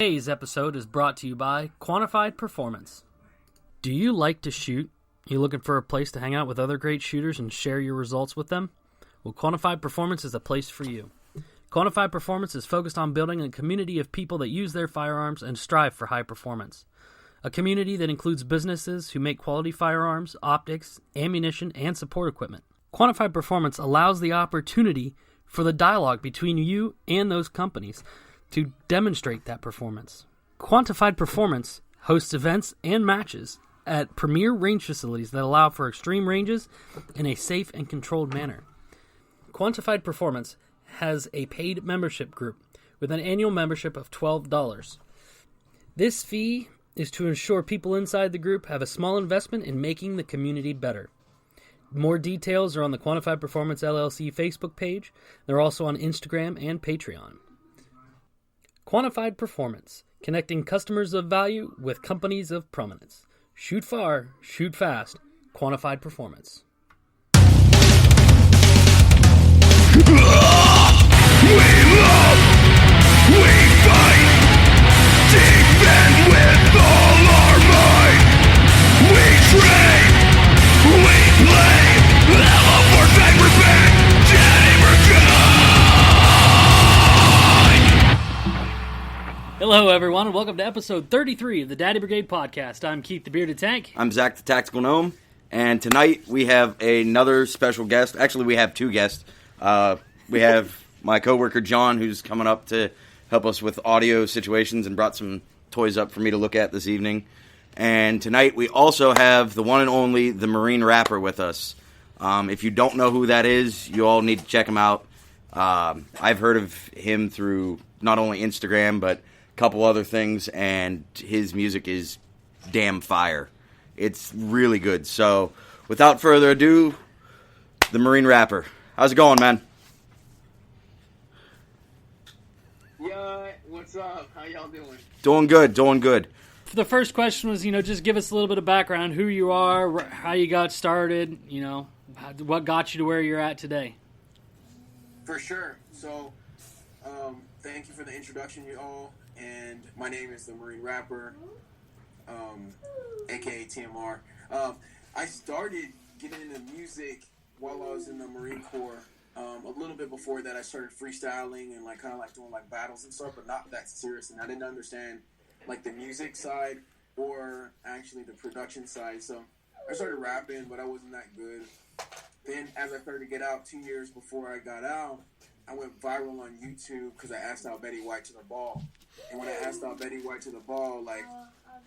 Today's episode is brought to you by Quantified Performance. Do you like to shoot? You looking for a place to hang out with other great shooters and share your results with them? Well, Quantified Performance is a place for you. Quantified Performance is focused on building a community of people that use their firearms and strive for high performance. A community that includes businesses who make quality firearms, optics, ammunition, and support equipment. Quantified Performance allows the opportunity for the dialogue between you and those companies to demonstrate that performance. Quantified Performance hosts events and matches at premier range facilities that allow for extreme ranges in a safe and controlled manner. Quantified Performance has a paid membership group with an annual membership of $12. This fee is to ensure people inside the group have a small investment in making the community better. More details are on the Quantified Performance LLC Facebook page. They're also on Instagram and Patreon. Quantified Performance, connecting customers of value with companies of prominence. Shoot far, shoot fast. Quantified Performance. We love, we fight, defend with all our might. We train, we play, level for favorite back, Daddy Brigade. Hello everyone and welcome to episode 33 of the Daddy Brigade podcast. I'm Keith the Bearded Tank. I'm Zach the Tactical Gnome, and tonight we have another special guest. Actually, we have two guests. We have my coworker John, who's coming up to help us with audio situations and brought some toys up for me to look at this evening. And tonight we also have the one and only the Marine Rapper with us. If you don't know who that is, you all need to check him out. I've heard of him through not only Instagram, but a couple other things, and his music is damn fire. It's really good. So, without further ado, the Marine Rapper. How's it going, man? Yo, what's up? How y'all doing? Doing good, doing good. The first question was, just give us a little bit of background, who you are, how you got started, what got you to where you're at today. For sure. So, thank you for the introduction, you all. And my name is the Marine Rapper, aka TMR. I started getting into music while I was in the Marine Corps. A little bit before that, I started freestyling and kind of doing battles and stuff, but not that serious. And I didn't understand the music side or actually the production side. So I started rapping, but I wasn't that good. Then as I started to get out 2 years before I got out, I went viral on YouTube because I asked out Betty White to the ball. And when I asked out Betty White to the ball,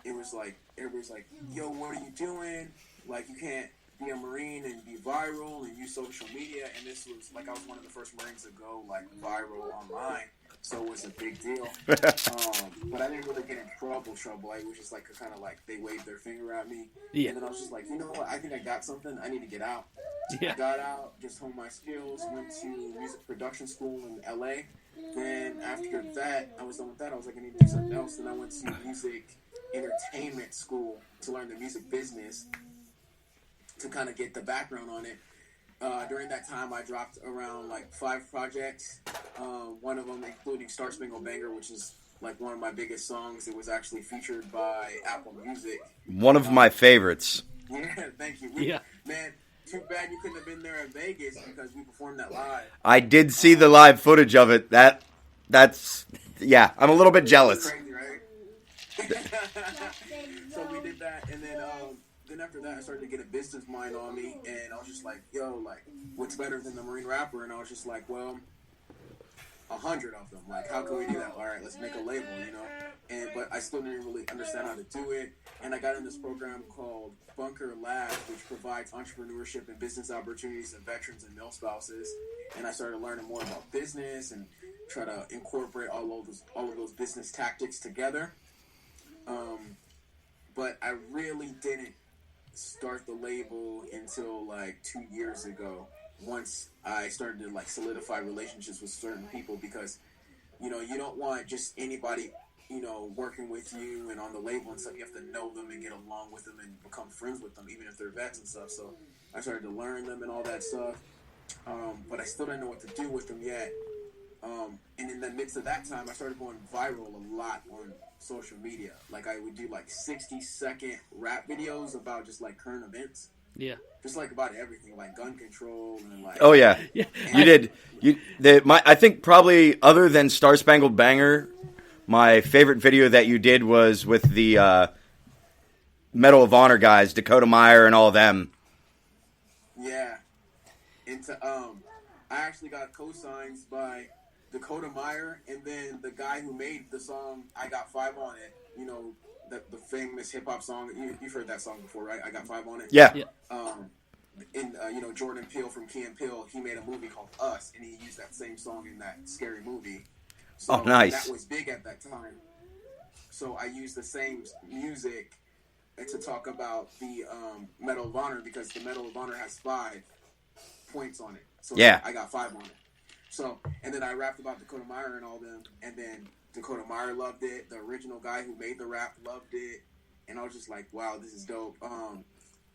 it was everybody's like, yo, what are you doing? You can't be a Marine and be viral and use social media. And this was I was one of the first Marines to go viral online, so it was a big deal. But I didn't really get in trouble. It was just kind of they waved their finger at me. Yeah. And then I was just you know what, I think I got something, I need to get out. Yeah. I got out, just honed my skills, went to music production school in LA. Then after that, I was done with that, I was I need to do something else. Then I went to music entertainment school to learn the music business, to kind of get the background on it. During that time, I dropped around 5 projects. One of them including Star Spangled Banner, which is one of my biggest songs. It was actually featured by Apple Music. One of my favorites. Yeah, thank you. Man, too bad you couldn't have been there in Vegas because we performed that live. I did see the live footage of it. That's I'm a little bit jealous. Crazy, right? So we did that, and then after that, I started to get a business mind on me, and I was just what's better than the Marine Rapper? And I was just 100 of them. How can we do that? All right, let's make a label, but I still didn't really understand how to do it, and I got in this program called Bunker Lab, which provides entrepreneurship and business opportunities to veterans and male spouses, and I started learning more about business and try to incorporate all of those business tactics together. But I really didn't start the label until 2 years ago, once I started to solidify relationships with certain people, because you don't want just anybody working with you and on the label and stuff. You have to know them and get along with them and become friends with them, even if they're vets and stuff. So I started to learn them and all that stuff, but I still didn't know what to do with them yet. And in the midst of that time, I started going viral a lot on social media. Like I would do like 60-second rap videos about just like current events. Yeah. Just like about everything, like gun control and like. Oh yeah, Yeah. you did. I think probably other than Star Spangled Banger, my favorite video that you did was with the Medal of Honor guys, Dakota Meyer and all of them. Yeah. And I actually got co-signs by Dakota Meyer, and then the guy who made the song "I Got Five on It." You know, the famous hip hop song. You've heard that song before, right? "I Got Five on It." Yeah. Yeah. Jordan Peele from Key and Peele, he made a movie called Us, and he used that same song in that scary movie. So Oh, nice. That was big at that time. So I used the same music to talk about the Medal of Honor, because the Medal of Honor has 5 points on it. So Yeah. I got 5 on it. So, and then I rapped about Dakota Meyer and all them, and then Dakota Meyer loved it. The original guy who made the rap loved it, and I was just like, wow, this is dope.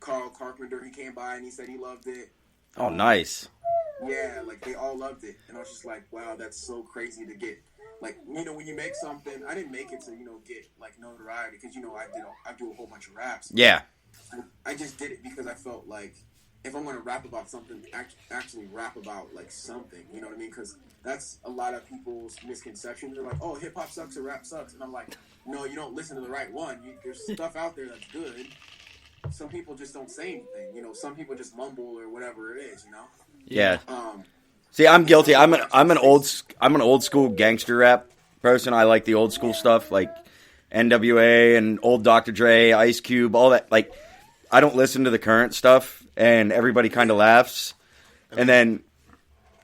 Carl Carpenter, he came by and he said he loved it. Oh, nice. Yeah, like they all loved it, and I was just like, wow, that's so crazy to get. Like, when you make something, I didn't make it to get like notoriety, because I do a whole bunch of raps. Yeah. I just did it because I felt like if I'm going to rap about something, actually rap about like something, you know what I mean? Because that's a lot of people's misconceptions. They're like, oh, hip hop sucks or rap sucks, and I'm like, no, you don't listen to the right one. There's stuff out there that's good. Some people just don't say anything, some people just mumble or whatever it is, Yeah. See, I'm guilty. I'm an old school gangster rap person. I like the old school stuff, like NWA and old Dr. Dre, Ice Cube, all that. Like, I don't listen to the current stuff, and everybody kind of laughs. And then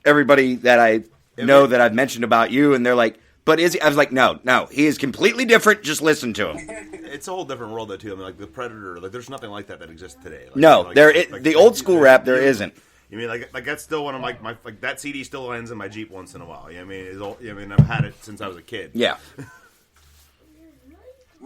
everybody that I know that I've mentioned about you, and they're like, "But is he?" I was like, "No, he is completely different. Just listen to him." It's a whole different world, though, too. I mean, like the Predator, like there's nothing like that exists today. Like, No, like, the old school rap there isn't. You mean like that's still one of my like that CD still ends in my Jeep once in a while. You know what I mean? I've had it since I was a kid. Yeah.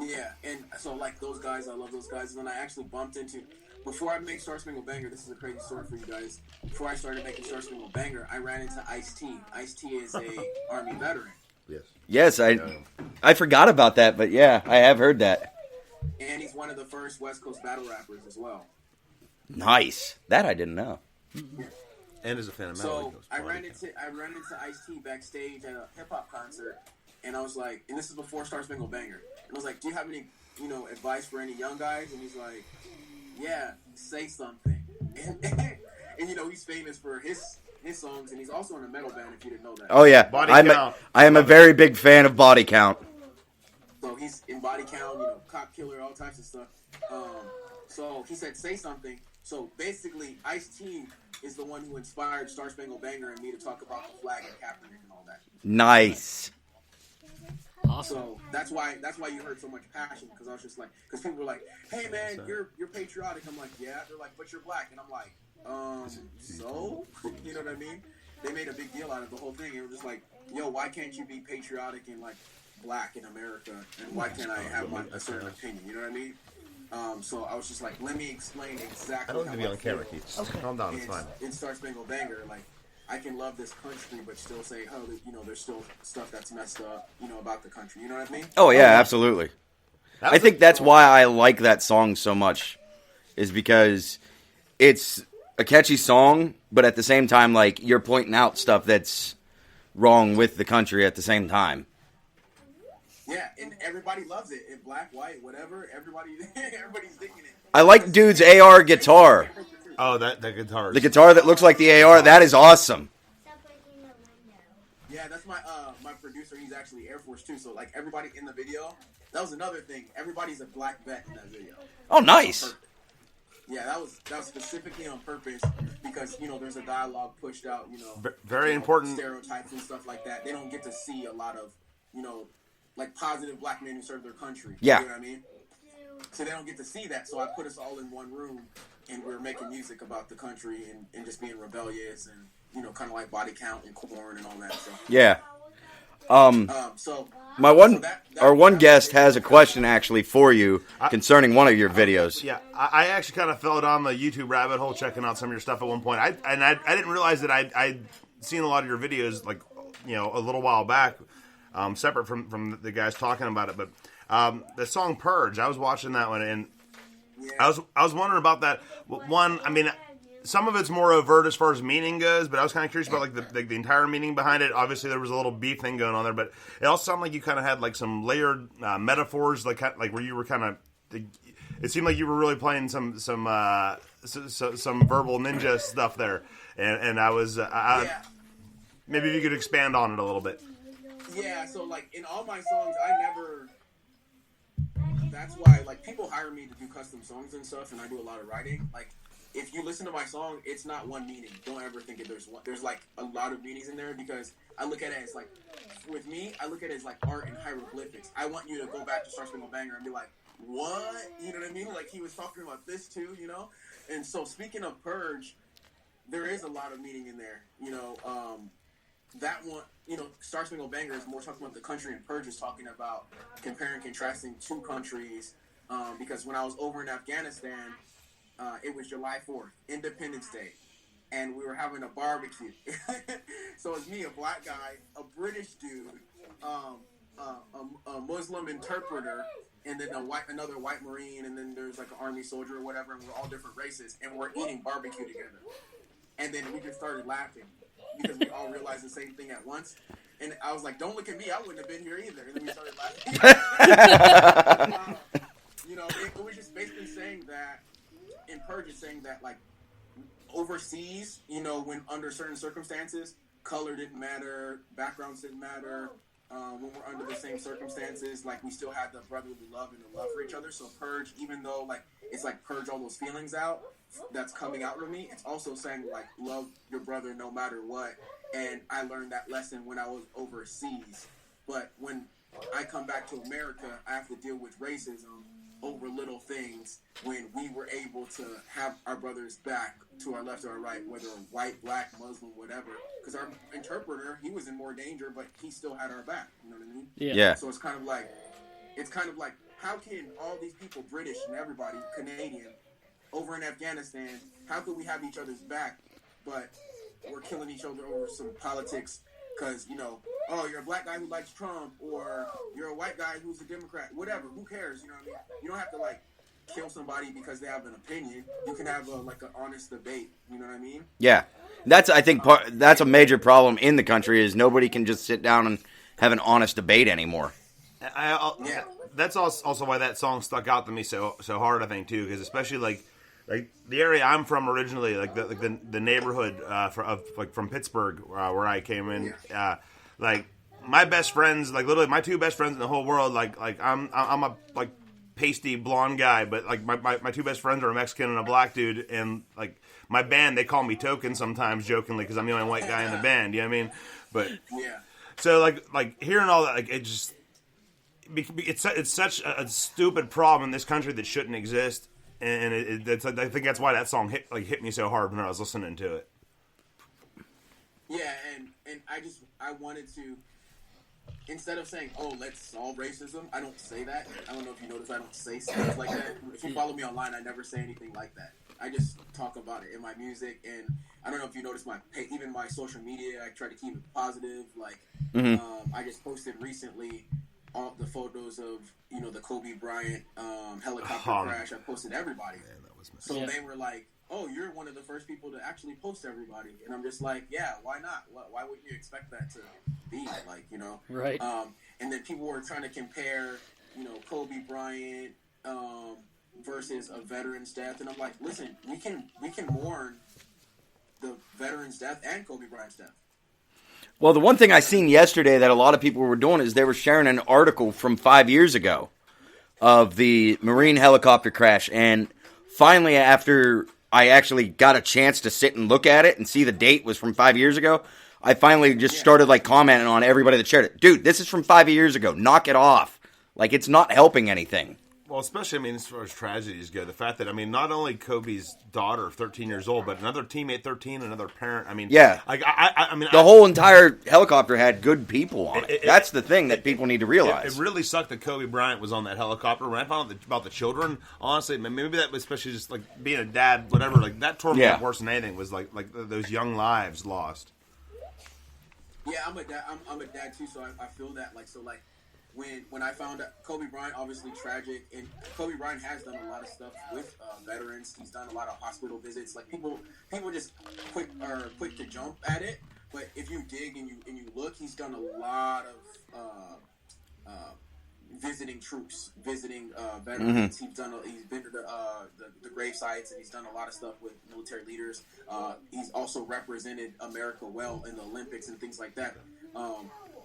Yeah, and so like those guys, I love those guys. And then I actually bumped into, before I made Star Spangled Banger, this is a crazy story for you guys. Before I started making Star Spangled Banger, I ran into Ice-T. Ice-T is a Army veteran. Yes. Yes, I forgot about that, but yeah, I have heard that. And he's one of the first West Coast battle rappers as well. Nice. That I didn't know. And as a fan of metal, So I ran into Ice-T backstage at a hip hop concert, and I was like, and this is before Star Spangled Banger, and I was like, do you have any advice for any young guys? And he's like, yeah, say something. And he's famous for his songs, and he's also in a metal band, if you didn't know that. Oh yeah, Body I Count. am a very big fan of Body Count. So he's in Body Count, Cop Killer, all types of stuff. So he said, say something. So basically, Ice-T is the one who inspired Star Spangled Banger and me to talk about the flag and Kaepernick and all that. Nice. Awesome. So that's why you heard so much passion, because I was just like, because people were like, hey man, you're patriotic. I'm like, yeah. They're like, but you're black, and I'm like, so you know what I mean? They made a big deal out of the whole thing. It was just like, yo, why can't you be patriotic and like black in America, and why can't I have a certain opinion? You know what I mean? So I was just like, let me explain exactly. I don't how need to be on feel. camera, Keith. Calm down, it's fine. In Star Spangled Banger, like, I can love this country, but still say, oh, there's still stuff that's messed up, about the country. You know what I mean? Oh yeah, absolutely. I think that's why I like that song so much, is because it's a catchy song, but at the same time, like, you're pointing out stuff that's wrong with the country at the same time. Yeah, and everybody loves it. In black, white, whatever, everybody's thinking it. I like dude's AR guitar. Oh, that guitar. The guitar that looks like the AR, that is awesome. Yeah, that's my producer. He's actually Air Force too. So like everybody in the video, that was another thing. Everybody's a black vet in that video. Oh, nice. Yeah, that was specifically on purpose, because there's a dialogue pushed out. Very important stereotypes and stuff like that. They don't get to see a lot of like positive black men who serve their country. Yeah. You know what I mean? So they don't get to see that. So I put us all in one room, and we were making music about the country and just being rebellious, and kind of like Body Count and Corn and all that stuff. Yeah. So My one guest has a question actually for you concerning one of your videos. Yeah, I actually kind of fell down the YouTube rabbit hole checking out some of your stuff at one point. I didn't realize that I'd seen a lot of your videos like a little while back, separate from the guys talking about it. But the song "Purge," I was watching that one, and I was wondering about that. One, I mean, some of it's more overt as far as meaning goes, but I was kind of curious about like the entire meaning behind it. Obviously, there was a little beef thing going on there, but it also sounded like you kind of had like some layered metaphors, like where you were kind of. It seemed like you were really playing some verbal ninja stuff there, and I was maybe if you could expand on it a little bit. Yeah, so like in all my songs, I never. That's why like people hire me to do custom songs and stuff, and I do a lot of writing. Like if you listen to my song, it's not one meaning. Don't ever think there's one. There's like a lot of meanings in there because I look at it as like, with me, I look at it as like art and hieroglyphics. I want you to go back to Star Spangled Banner and be like, what? You know what I mean? Like he was talking about this too, you know? And so speaking of Purge, there is a lot of meaning in there. That one, Star Spangled Banner is more talking about the country, and Purge is talking about comparing and contrasting two countries. Because when I was over in Afghanistan, it was July 4th, Independence Day, and we were having a barbecue. So it's me, a black guy, a British dude, a Muslim interpreter, and then another white Marine, and then there's like an army soldier or whatever, and we're all different races, and we're eating barbecue together. And then we just started laughing because we all realized the same thing at once. And I was like, don't look at me, I wouldn't have been here either. And then we started laughing. It was just basically saying that, in Purge, is saying that like overseas, when under certain circumstances, color didn't matter, backgrounds didn't matter. When we're under the same circumstances, like we still had the brotherly love and the love for each other. So Purge, even though like it's like purge all those feelings out that's coming out of me, it's also saying like love your brother no matter what. And I learned that lesson when I was overseas. But when I come back to America, I have to deal with racism over little things when we were able to have our brothers back to our left or our right, whether white, black, Muslim, whatever. Because our interpreter, he was in more danger, but he still had our back. You know what I mean? Yeah. So it's kind of like, how can all these people, British and everybody, Canadian, over in Afghanistan, how could we have each other's back, but we're killing each other over some politics? Because, you're a black guy who likes Trump, or you're a white guy who's a Democrat, whatever, who cares, you know what I mean? You don't have to, like, kill somebody because they have an opinion. You can have, an honest debate, you know what I mean? Yeah. That's, I think, that's a major problem in the country is nobody can just sit down and have an honest debate anymore. That's also why that song stuck out to me so hard, I think, too, because especially, like the area I'm from originally, the neighborhood from Pittsburgh, where I came in, my best friends, like literally my two best friends in the whole world, like I'm a like pasty blonde guy, but like my two best friends are a Mexican and a black dude, and like my band, they call me Token sometimes jokingly because I'm the only white guy in the band. You know what I mean? But so like hearing all that, like it just it's such a stupid problem in this country that shouldn't exist. And I think that's why that song hit me so hard when I was listening to it. Yeah, and I wanted to, instead of saying, let's solve racism, I don't say that. I don't know if you noticed, I don't say stuff like that. If you follow me online, I never say anything like that. I just talk about it in my music, and I don't know if you noticed even my social media, I try to keep it positive. Like, I just posted recently all the photos of, the Kobe Bryant helicopter crash. I posted everybody. So they were like, you're one of the first people to actually post everybody. And I'm just like, yeah, why not? Why wouldn't you expect that to be, like, Right. And then people were trying to compare, Kobe Bryant versus a veteran's death. And I'm like, listen, we can mourn the veteran's death and Kobe Bryant's death. Well, the one thing I seen yesterday that a lot of people were doing is they were sharing an article from 5 years ago of the Marine helicopter crash. And finally, after I actually got a chance to sit and look at it and see the date was from 5 years ago, I finally just started commenting on everybody that shared it. Dude, this is from 5 years ago. Knock it off. Like, it's not helping anything. Well, especially, as far as tragedies go, the fact that, not only Kobe's daughter, 13 years old, but another teammate, 13, another parent. Yeah. The whole entire helicopter had good people on it. That's the thing that people need to realize. It really sucked that Kobe Bryant was on that helicopter. When I found out about the children, honestly, maybe that was especially just, being a dad, whatever, that tore me up worse than anything was, those young lives lost. Yeah, I'm a dad. I'm a dad too, so I feel that like when I found out Kobe Bryant, obviously tragic, and Kobe Bryant has done a lot of stuff with veterans. He's done a lot of hospital visits. Like people just quick to jump at it, but if you dig and you look, he's done a lot of visiting troops, visiting veterans. He's been to the grave sites, and he's done a lot of stuff with military leaders. He's also represented America well in the Olympics and things like that.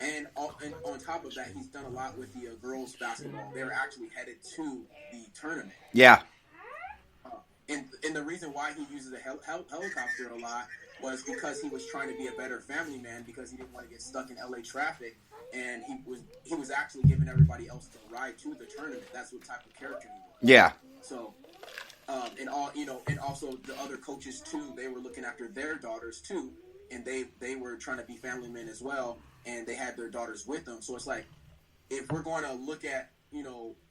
And on top of that, he's done a lot with the girls basketball. They're actually headed to the tournament. Yeah. And the reason why he uses a helicopter a lot was because he was trying to be a better family man, because he didn't want to get stuck in LA traffic, and he was actually giving everybody else the ride to the tournament. That's what type of character he was. Yeah. So, and also the other coaches too. They were looking after their daughters too, and they were trying to be family men as well, and they had their daughters with them. So it's like, if we're going to look at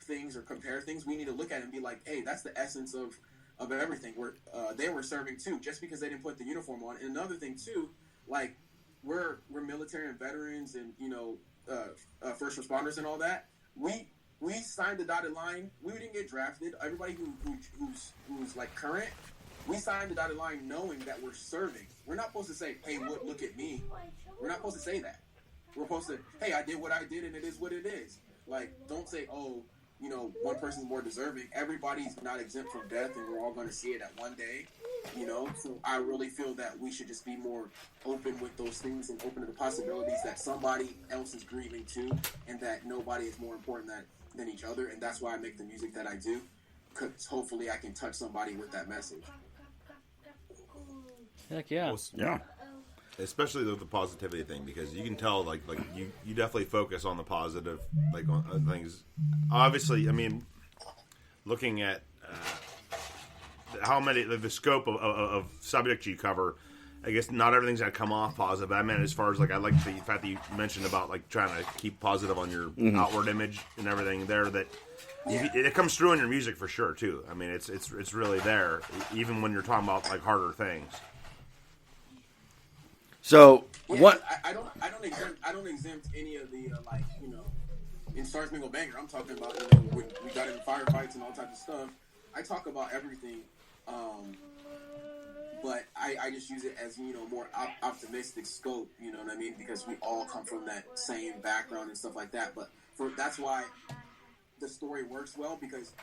things or compare things, we need to look at it and be like, hey, that's the essence of everything. They were serving too, just because they didn't put the uniform on. And another thing too, like we're military and veterans and first responders and all that. We signed the dotted line. We didn't get drafted. Everybody who's like current, we signed the dotted line knowing that we're serving. We're not supposed to say, hey, look at me. We're not supposed to say that. We're supposed to, hey, I did what I did and it is what it is. Like, don't say, oh, one person's more deserving. Everybody's not exempt from death, and we're all going to see it at one day, So I really feel that we should just be more open with those things and open to the possibilities that somebody else is grieving too, and that nobody is more important than each other. And that's why I make the music that I do, because hopefully I can touch somebody with that message. Heck yeah. Yeah. Especially the positivity thing, because you can tell like you definitely focus on the positive, like on things. Obviously, I mean, looking at how many the scope of subjects you cover, I guess not everything's gonna come off positive. But I meant as far as like I like the fact that you mentioned about like trying to keep positive on your outward image and everything there. That it comes through in your music for sure too. I mean, it's really there, even when you're talking about like harder things. So yeah, what? I don't exempt any of the in Star Spangled Banner. I'm talking about when we got in firefights and all types of stuff. I talk about everything, but I just use it as more optimistic scope. You know what I mean? Because we all come from that same background and stuff like that. But that's why the story works well, because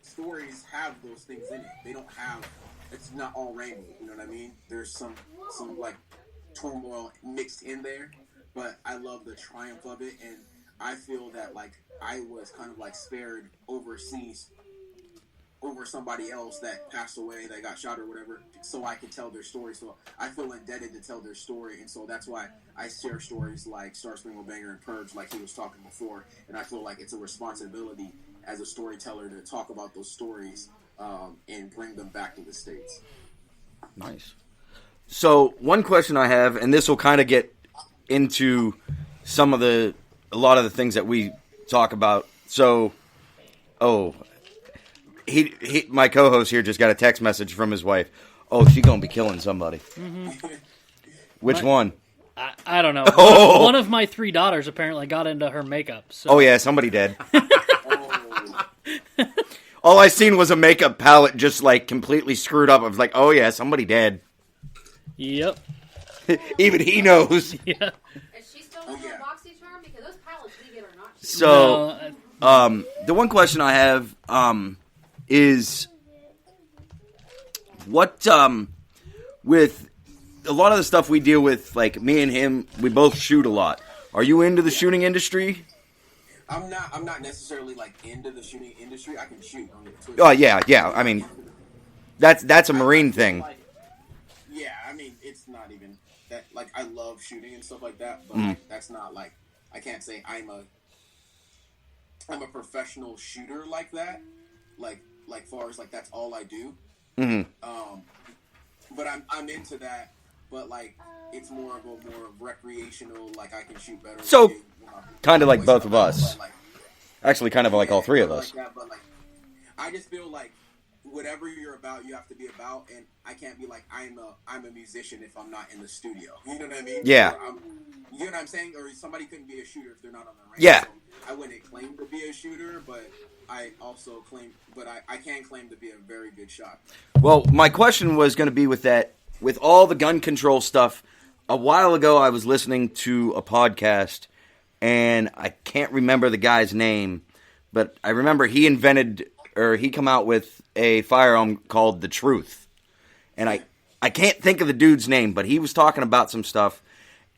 stories have those things in it. They don't have. It's not all rainbow. You know what I mean? There's some like turmoil mixed in there, but I love the triumph of it, and I feel that like I was kind of like spared overseas over somebody else that passed away, that got shot or whatever, so I could tell their story. So I feel indebted to tell their story, and so that's why I share stories like Star Spangled Banner and Purge, like he was talking before, and I feel like it's a responsibility as a storyteller to talk about those stories and bring them back to the States. Nice. So one question I have, and this will kind of get into a lot of the things that we talk about. So, my co-host here just got a text message from his wife. Oh, she gonna be killing somebody. Mm-hmm. Which one? I don't know. Oh. One of my 3 daughters apparently got into her makeup. So. Oh yeah, somebody did. All I seen was a makeup palette just like completely screwed up. I was like, oh yeah, somebody dead. Yep. Even he knows. Yeah. Is she still using BoxyCharm? Because those palettes we get are not cheap. So, the one question I have is what with a lot of the stuff we deal with, like me and him, we both shoot a lot. Are you into the shooting industry? I'm not necessarily like into the shooting industry. I can shoot. Oh yeah. I mean, that's a Marine thing. Yeah, I mean, it's not even that. Like, I love shooting and stuff like that, but like, that's not like I can't say I'm a professional shooter like that. Like far as like that's all I do. Mm-hmm. But I'm into that. But like it's more recreational. Like I can shoot better. So kind of like both of us. Like, actually, kind of like all 3 of us. Like that, but like I just feel like whatever you're about, you have to be about, and I can't be like I'm a musician if I'm not in the studio. You know what I mean? Yeah. You know what I'm saying? Or somebody couldn't be a shooter if they're not on the range. Yeah. So I wouldn't claim to be a shooter, but I also claim, but I can claim to be a very good shot. Well, my question was going to be with that, with all the gun control stuff. A while ago, I was listening to a podcast, and I can't remember the guy's name, but I remember he come out with a firearm called the Truth. And I can't think of the dude's name, but he was talking about some stuff,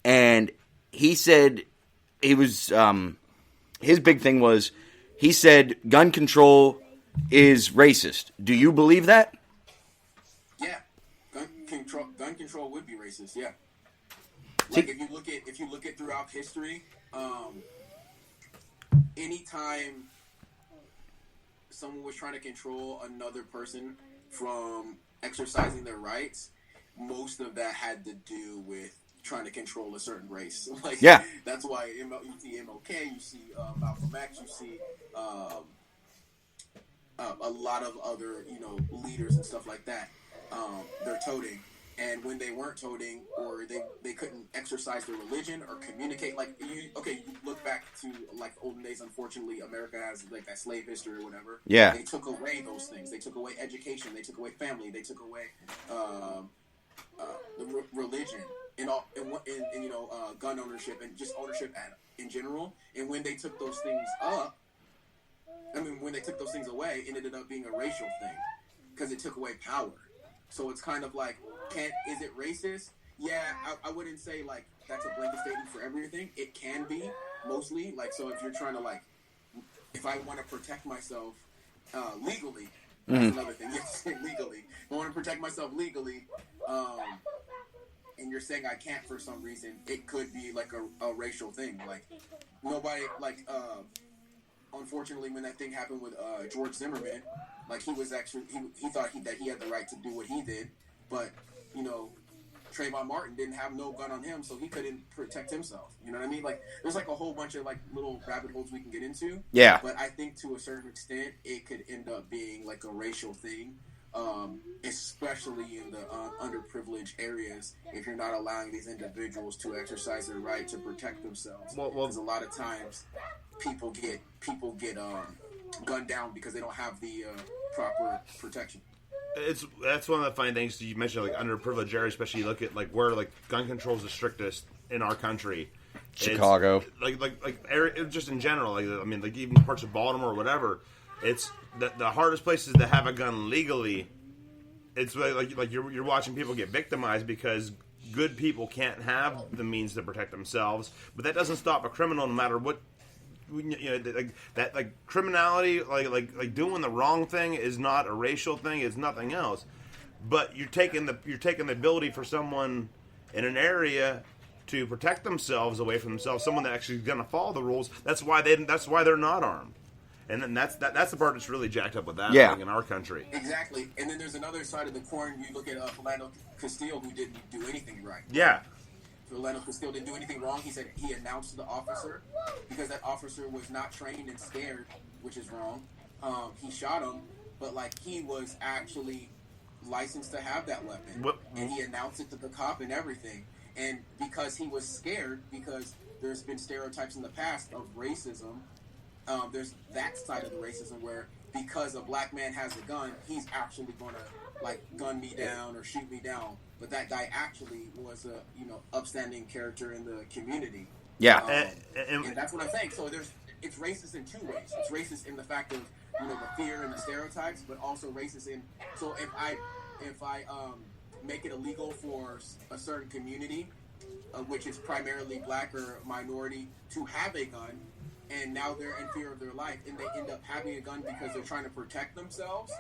and he said he was, his big thing was, he said gun control is racist. Do you believe that? Yeah. Gun control would be racist, yeah. Like if you look at throughout history, anytime someone was trying to control another person from exercising their rights, most of that had to do with trying to control a certain race. Like, yeah, that's why you see MLK, you see Malcolm X, you see a lot of other leaders and stuff like that. They're toting. And when they weren't toting, or they couldn't exercise their religion or communicate, you look back to like olden days. Unfortunately, America has like that slave history or whatever. Yeah, they took away those things. They took away education. They took away family. They took away the religion and gun ownership and just ownership in general. And when they took those things when they took those things away, it ended up being a racial thing because it took away power. So it's kind of like, is it racist? Yeah, I wouldn't say like that's a blanket statement for everything. It can be mostly like, so if you're trying to if I want to protect myself legally, that's another thing. Yes, legally. If I want to protect myself legally, and you're saying I can't for some reason, it could be like a racial thing. Like nobody unfortunately, when that thing happened with George Zimmerman, like he was actually he thought that he had the right to do what he did, but Trayvon Martin didn't have no gun on him, so he couldn't protect himself. You know what I mean? Like there's like a whole bunch of like little rabbit holes we can get into. Yeah. But I think to a certain extent, it could end up being like a racial thing, especially in the underprivileged areas. If you're not allowing these individuals to exercise their right to protect themselves, because a lot of times people get gunned down because they don't have the proper protection. That's one of the funny things you mentioned, like underprivileged areas, especially you look at like where like gun control is the strictest in our country. Chicago, it's, like area, just in general, like even parts of Baltimore or whatever. It's the hardest places to have a gun legally. It's like you're watching people get victimized because good people can't have the means to protect themselves, but that doesn't stop a criminal no matter what. Like criminality, like doing the wrong thing is not a racial thing. It's nothing else. But you're taking the ability for someone in an area to protect themselves away from themselves. Someone that actually is going to follow the rules. That's why they're not armed. And then that's the part that's really jacked up with that in our country. Exactly. And then there's another side of the coin. You look at Philando Castile, who didn't do anything right. Yeah. Philando Castile didn't do anything wrong. He said he announced to the officer because that officer was not trained and scared, which is wrong. He shot him, but like he was actually licensed to have that weapon, and he announced it to the cop and everything. And because he was scared, because there's been stereotypes in the past of racism. There's that side of the racism where because a black man has a gun, he's actually going to like gun me down or shoot me down. But that guy actually was a upstanding character in the community. Yeah, and that's what I'm saying. So it's racist in two ways. It's racist in the fact of the fear and the stereotypes, but also racist in if I make it illegal for a certain community, which is primarily black or minority, to have a gun, and now they're in fear of their life, and they end up having a gun because they're trying to protect themselves,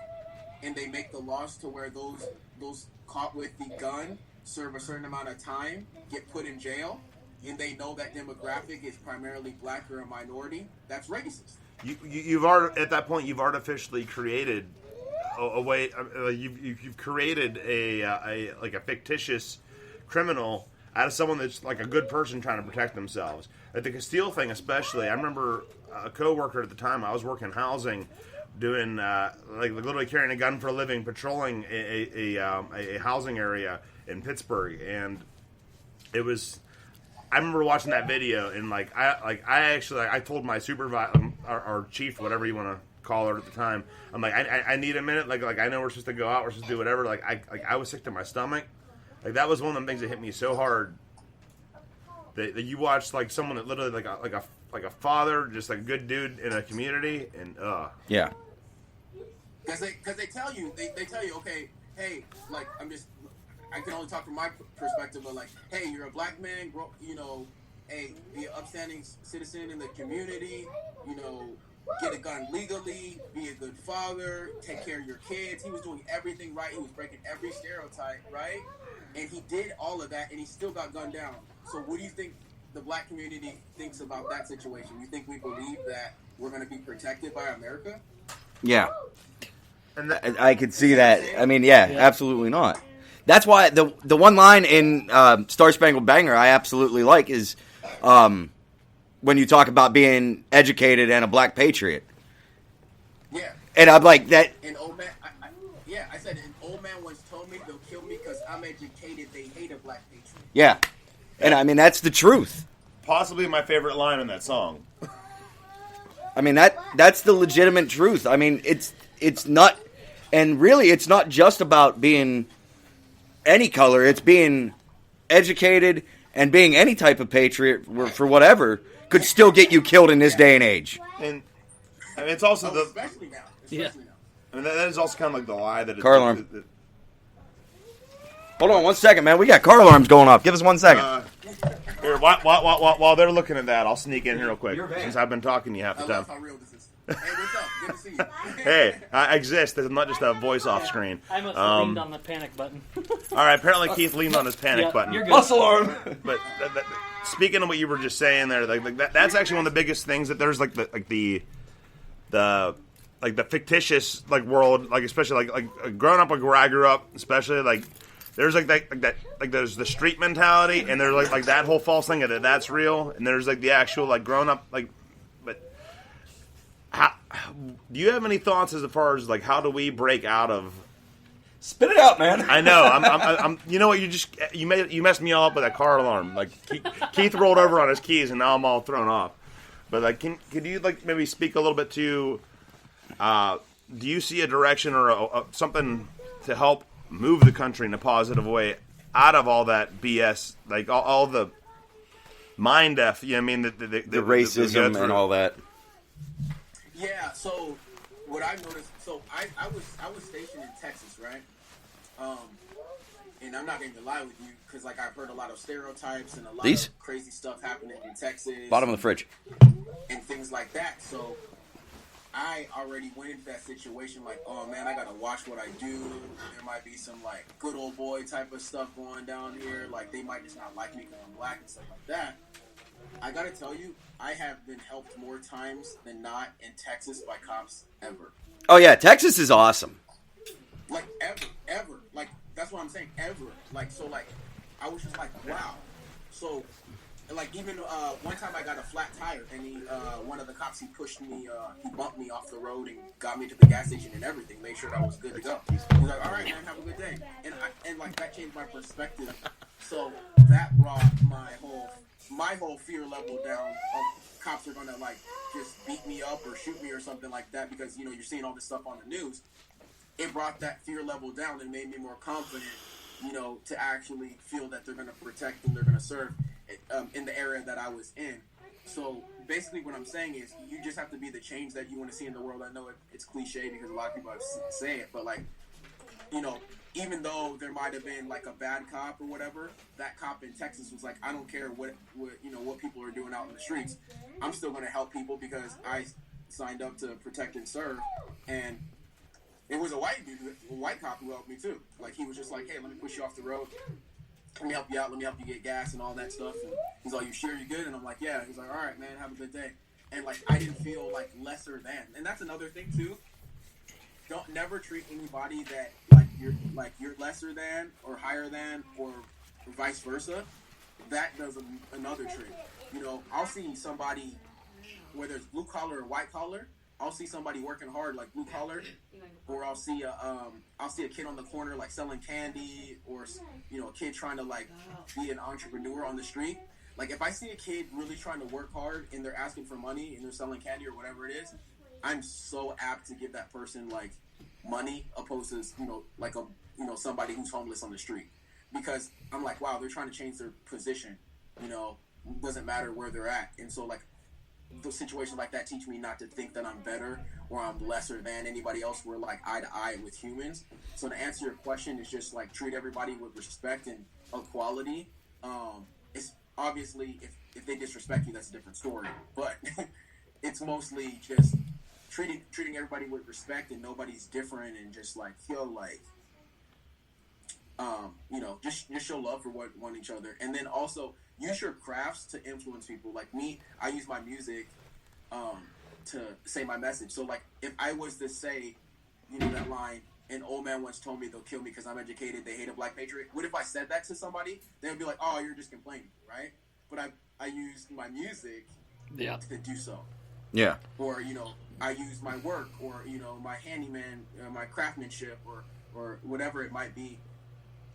and they make the laws to where those caught with the gun serve a certain amount of time, get put in jail, and they know that demographic is primarily black or a minority. That's racist. You've at that point you've artificially created a way. You've created a fictitious criminal out of someone that's like a good person trying to protect themselves. Like the Castile thing, especially. I remember a coworker at the time. I was working housing, doing like literally carrying a gun for a living, patrolling a housing area in Pittsburgh, and it was. I remember watching that video, and I told my supervisor, our chief, whatever you want to call her at the time. I'm like, I need a minute. Like I know we're supposed to go out, we're supposed to do whatever. I was sick to my stomach. Like that was one of them things that hit me so hard. That you watch like someone that literally like a father, just like a good dude in a community, and Yeah. Because they tell you, okay, hey, like, I can only talk from my perspective, but like, hey, you're a black man, hey, be an upstanding citizen in the community, get a gun legally, be a good father, take care of your kids. He was doing everything right. He was breaking every stereotype, right? And he did all of that, and he still got gunned down. So what do you think the black community thinks about that situation? You think we believe that we're going to be protected by America? Yeah. and I could see that. I mean, yeah, absolutely not. That's why the one line in Star Spangled Banner I absolutely like is when you talk about being educated and a black patriot. Yeah. And I'm like that. And old man, I said an old man once told me they'll kill me because I'm educated. They hate a black patriot. Yeah. And I mean that's the truth. possibly my favorite line in that song. I mean that's the legitimate truth. I mean it's not, and really it's not just about being any color. It's being educated and being any type of patriot for whatever could still get you killed in this day and age. And I mean, it's also the Especially now. Yeah. I mean, that is also kind of like the lie that it's Car alarm. Hold on 1 second, man. We got car alarms going off. Give us 1 second. Here, while they're looking at that, I'll sneak in here real quick since I've been talking to you half I the love time. how real this is. Hey, what's up? Good to see you. Hey, I exist. I'm not just a voice off screen. I must have leaned on the panic button. All right, apparently Keith leaned on his panic Yeah, button. you're good. Muscle arm. But speaking of what you were just saying there, that's actually one of the biggest things that there's the fictitious world, especially growing up where I grew up, especially there's there's the street mentality, and there's like that whole false thing that that's real, and there's the actual grown up but how, do you have any thoughts as far as how do we break out of? Spit it out, man. I know. I'm. You know what? You messed me all up with that car alarm. Keith rolled over on his keys, and now I'm all thrown off. But could you maybe speak a little bit to? Do you see a direction or something to help move the country in a positive way out of all that BS, all the mind f? You know what I mean? The racism and all that. Yeah, so what I noticed, I was stationed in Texas, right? And I'm not going to lie with you because I've heard a lot of stereotypes and a lot of crazy stuff happening in Texas. Bottom of the fridge. And things like that. So I already went into that situation oh man, I got to watch what I do. There might be some good old boy type of stuff going down here. They might just not like me because I'm black and stuff like that. I got to tell you, I have been helped more times than not in Texas by cops ever. Oh yeah, Texas is awesome. Ever. That's what I'm saying, ever. I was just wow. So, even one time I got a flat tire, and one of the cops, he pushed me, he bumped me off the road and got me to the gas station and everything, made sure that I was good to go. He was like, all right, man, have a good day. And that changed my perspective. So that brought my whole fear level down of cops are gonna just beat me up or shoot me or something like that because you're seeing all this stuff on the news. It brought that fear level down and made me more confident, to actually feel that they're gonna protect and they're gonna serve in the area that I was in. So basically, what I'm saying is, you just have to be the change that you want to see in the world. I know it's cliche because a lot of people have say it, but even though there might have been a bad cop or whatever, that cop in Texas was I don't care what people are doing out in the streets. I'm still going to help people because I signed up to protect and serve. And it was a white cop who helped me too. He was just hey, let me push you off the road. Let me help you out. Let me help you get gas and all that stuff. And he's like, you sure you're good? And I'm like, yeah. He's like, all right, man, have a good day. And I didn't feel lesser than. And that's another thing too. Don't never treat anybody that you're lesser than or higher than or vice versa. that does another trick. You know, I'll see somebody, whether it's blue collar or white collar, I'll see somebody working hard like blue collar, or I'll see a kid on the corner like selling candy, or you know, a kid trying to like be an entrepreneur on the street. Like if I see a kid really trying to work hard and they're asking for money and they're selling candy or whatever it is, I'm so apt to give that person like money opposed to, you know, like a, you know, somebody who's homeless on the street, because I'm like, wow, they're trying to change their position, you know, it doesn't matter where they're at. And so like those situations like that teach me not to think that I'm better or I'm lesser than anybody else. We're like eye to eye with humans. So to answer your question, is just like treat everybody with respect and equality. It's obviously if they disrespect you, that's a different story, but it's mostly just treating everybody with respect, and nobody's different, and just like feel like you know, just show love for one each other. And then also use your crafts to influence people. Like me, I use my music to say my message. So like if I was to say, you know, that line, an old man once told me they'll kill me because I'm educated, they hate a black patriot. What if I said that to somebody? They would be like, oh, you're just complaining, right? But I used my music to do so. Yeah. Or, you know, I use my work, or, you know, my handyman, my craftsmanship, or whatever it might be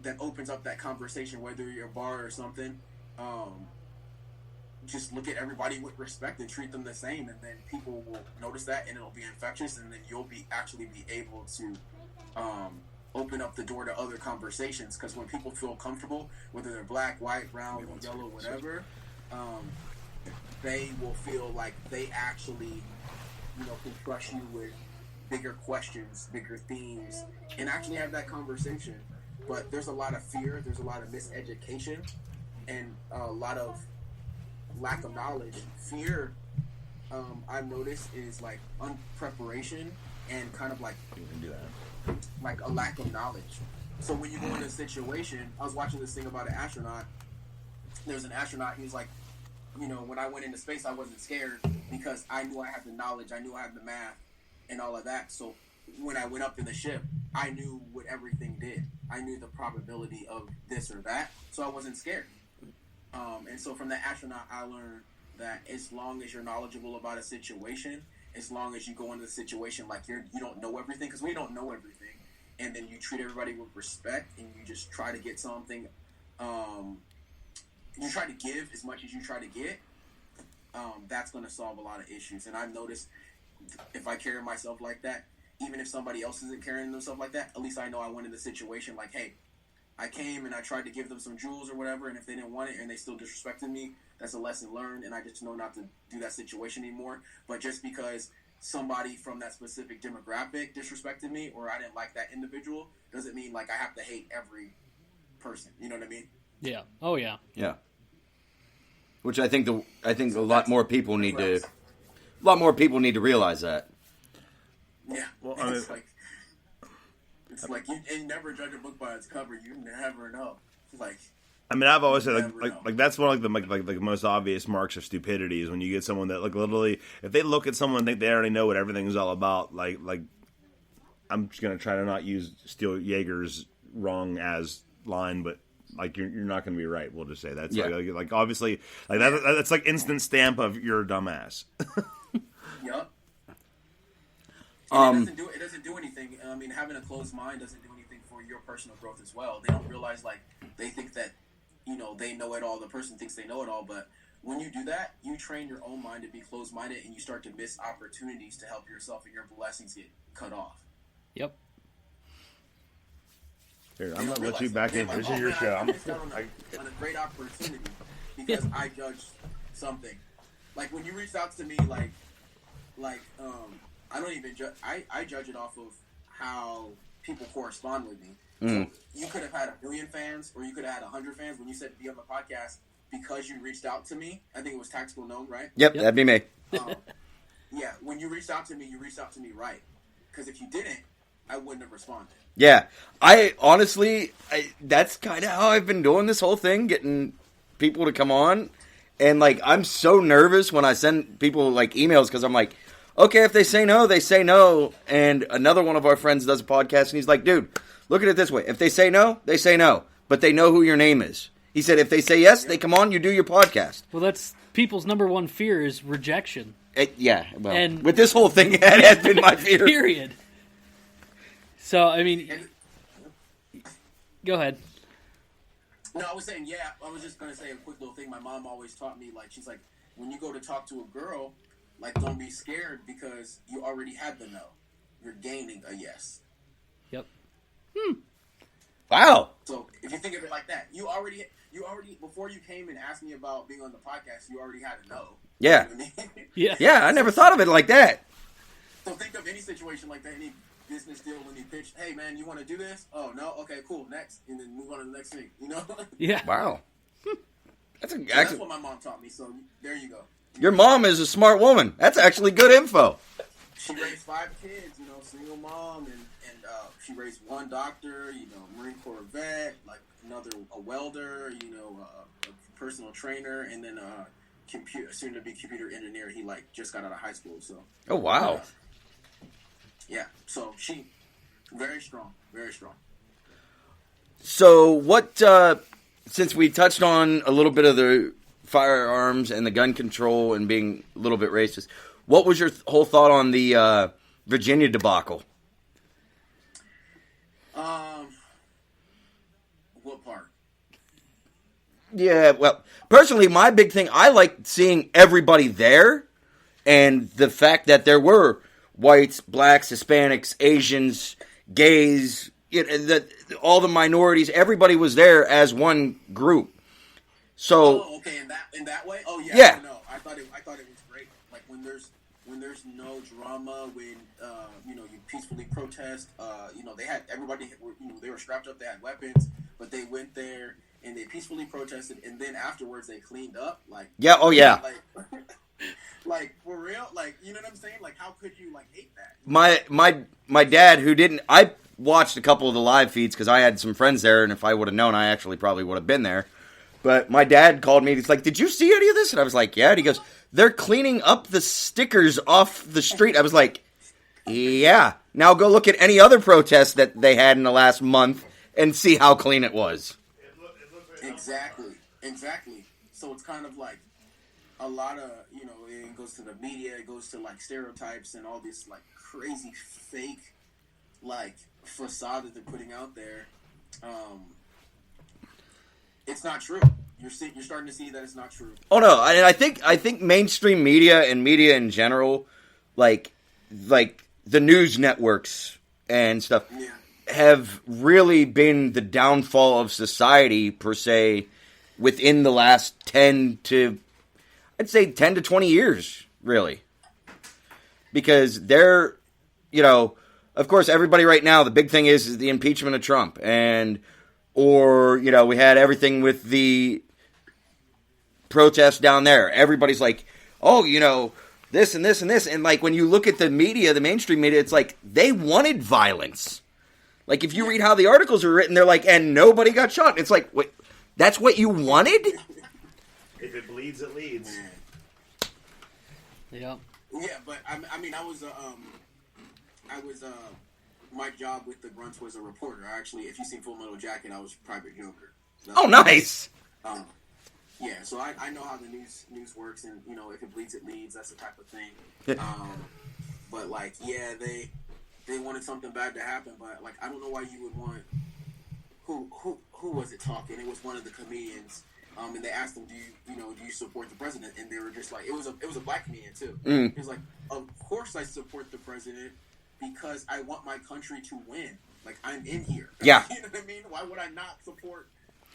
that opens up that conversation, whether you're a bar or something. Just look at everybody with respect and treat them the same, and then people will notice that, and it'll be infectious, and then you'll actually be able to open up the door to other conversations. Because when people feel comfortable, whether they're black, white, brown, yellow, whatever, they will feel like they actually, you know, can trust you with bigger questions, bigger themes, and actually have that conversation. But there's a lot of fear, there's a lot of miseducation, and a lot of lack of knowledge. Fear, I've noticed, is like unpreparation and kind of like like a lack of knowledge. So when you go in a situation, I was watching this thing about an astronaut. There was an astronaut, he was like, you know, when I went into space, I wasn't scared because I knew I had the knowledge, I knew I had the math and all of that. So when I went up in the ship, I knew what everything did. I knew the probability of this or that, so I wasn't scared. And so from that astronaut, I learned that as long as you're knowledgeable about a situation, as long as you go into the situation like you don't know everything, because we don't know everything, and then you treat everybody with respect, and you just try to get something, you try to give as much as you try to get, that's going to solve a lot of issues. And I've noticed if I carry myself like that, even if somebody else isn't carrying themselves like that, at least I know I went in the situation like, hey, I came and I tried to give them some jewels or whatever, and if they didn't want it and they still disrespected me, that's a lesson learned, and I just know not to do that situation anymore. But just because somebody from that specific demographic disrespected me, or I didn't like that individual, doesn't mean like I have to hate every person. You know what I mean? Yeah. Oh yeah. Yeah. Which I think a lot more people need to realize that. Yeah. Well, I mean, it's like you never judge a book by its cover. You never know. Like, I mean, I've always said Never know. like that's one of the most obvious marks of stupidity is when you get someone that like literally, if they look at someone and think they already know what everything is all about, like I'm just gonna try to not use Steele Yeager's wrong as line, but like you're not gonna be right. We'll just say that's like obviously like that's like instant stamp of you're a dumbass. Yup. And it doesn't do anything. I mean, having a closed mind doesn't do anything for your personal growth as well. They don't realize, like, they think that, you know, they know it all. The person thinks they know it all. But when you do that, you train your own mind to be closed-minded, and you start to miss opportunities to help yourself, and your blessings get cut off. Yep. Here, I'm gonna let you back in. This is your show. I missed out on a great opportunity because I judged something. Like, when you reached out to me, I don't even judge. I judge it off of how people correspond with me. So you could have had 1 million fans, or you could have had 100 fans. When you said to be on the podcast, because you reached out to me, I think it was Tactical Gnome, right? Yep, that'd be me. Yeah, when you reached out to me right. Because if you didn't, I wouldn't have responded. Yeah, I honestly, that's kind of how I've been doing this whole thing, getting people to come on. And, like, I'm so nervous when I send people, like, emails, because I'm like, okay, if they say no, they say no. And another one of our friends does a podcast, and he's like, dude, look at it this way. If they say no, they say no. But they know who your name is. He said if they say yes, they come on, you do your podcast. Well, that's people's number one fear is rejection. Well, And- with this whole thing, that has been my fear. Period. So, I mean, go ahead. No, I was saying, yeah, I was just going to say a quick little thing. My mom always taught me, like, she's like, when you go to talk to a girl, like, don't be scared because you already had the no. You're gaining a yes. Yep. Wow. So if you think of it like that, you already, before you came and asked me about being on the podcast, you already had a no. Yeah. You know what I mean? Yeah. Yeah, I never thought of it like that. So think of any situation like that, any business deal when you pitch, hey, man, you want to do this? Oh, no? Okay, cool, next. And then move on to the next thing, you know? Yeah. Wow. That's So that's actually, what my mom taught me, so there you go. your mom is a smart woman. That's actually good info. She raised 5 kids, single mom, and she raised 1 doctor, Marine Corps vet, like a welder, a personal trainer, and then soon to be computer engineer. He just got out of high school, so. Oh, wow. Yeah, so she very strong, very strong. So what, since we touched on a little bit of the firearms and the gun control and being a little bit racist, what was your whole thought on the Virginia debacle? What part? Yeah, well, personally, my big thing, I like seeing everybody there, and the fact that there were whites, blacks, Hispanics, Asians, gays, all the minorities, everybody was there as one group. So, Oh, okay, in that way. Oh yeah. Yeah. No, I thought it was great. Like when there's no drama, when you peacefully protest. They had everybody. They were strapped up. They had weapons, but they went there and they peacefully protested. And then afterwards, they cleaned up. Like yeah, oh yeah. Like for real. Like you know what I'm saying? Like how could you hate that? My dad, who didn't, I watched a couple of the live feeds because I had some friends there, and if I would have known, I actually probably would have been there. But my dad called me, he's like, did you see any of this? And I was like, yeah. And he goes, they're cleaning up the stickers off the street. I was like, yeah. Now go look at any other protest that they had in the last month and see how clean it was. Exactly. So it's kind of like a lot of, it goes to the media, it goes to stereotypes and all this crazy fake facade that they're putting out there. It's not true. You're starting to see that it's not true. Oh no, and I think mainstream media and media in general, like the news networks and stuff, Yeah. have really been the downfall of society per se within the last 10 to 20 years, really. Because they're, of course, everybody right now, the big thing is the impeachment of Trump. Or, we had everything with the protests down there. Everybody's like, oh, this and this and this. And, when you look at the media, the mainstream media, it's like, they wanted violence. Like, if you read how the articles are written, they're like, and nobody got shot. It's like, wait, that's what you wanted? If it bleeds, it leads. Yeah. Yeah, but I was my job with the Grunts was a reporter. Actually, if you've seen Full Metal Jacket, I was Private Joker. Oh, nice. Yeah, so I know how the news works, and if it bleeds, it leads. That's the type of thing. But they wanted something bad to happen, but I don't know why you would want. Who was it talking? It was one of the comedians. And they asked him, "Do you support the president?" And they were just like, it was a black comedian too. Mm. He was like, "Of course I support the president because I want my country to win. I'm in here." Yeah. You know what I mean? Why would I not support?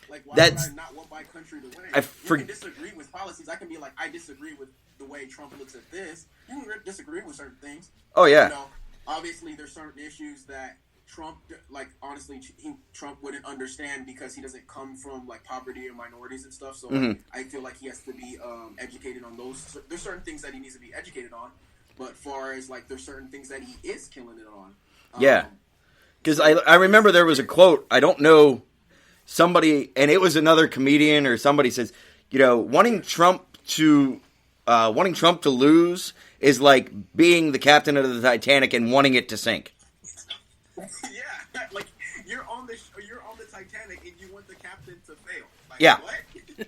Why That's- would I not want my country to win? You can disagree with policies. I can be like, I disagree with the way Trump looks at this. You can disagree with certain things. Oh, yeah. Obviously, there's certain issues that Trump, honestly, Trump wouldn't understand because he doesn't come from poverty or minorities and stuff. So I feel like he has to be educated on those. There's certain things that he needs to be educated on, but far as there's certain things that he is killing it on. Yeah, because I remember there was a quote. I don't know somebody, and it was another comedian or somebody says, wanting Trump to lose is like being the captain of the Titanic and wanting it to sink. Yeah, you're on the Titanic and you want the captain to fail. Like, Yeah. What?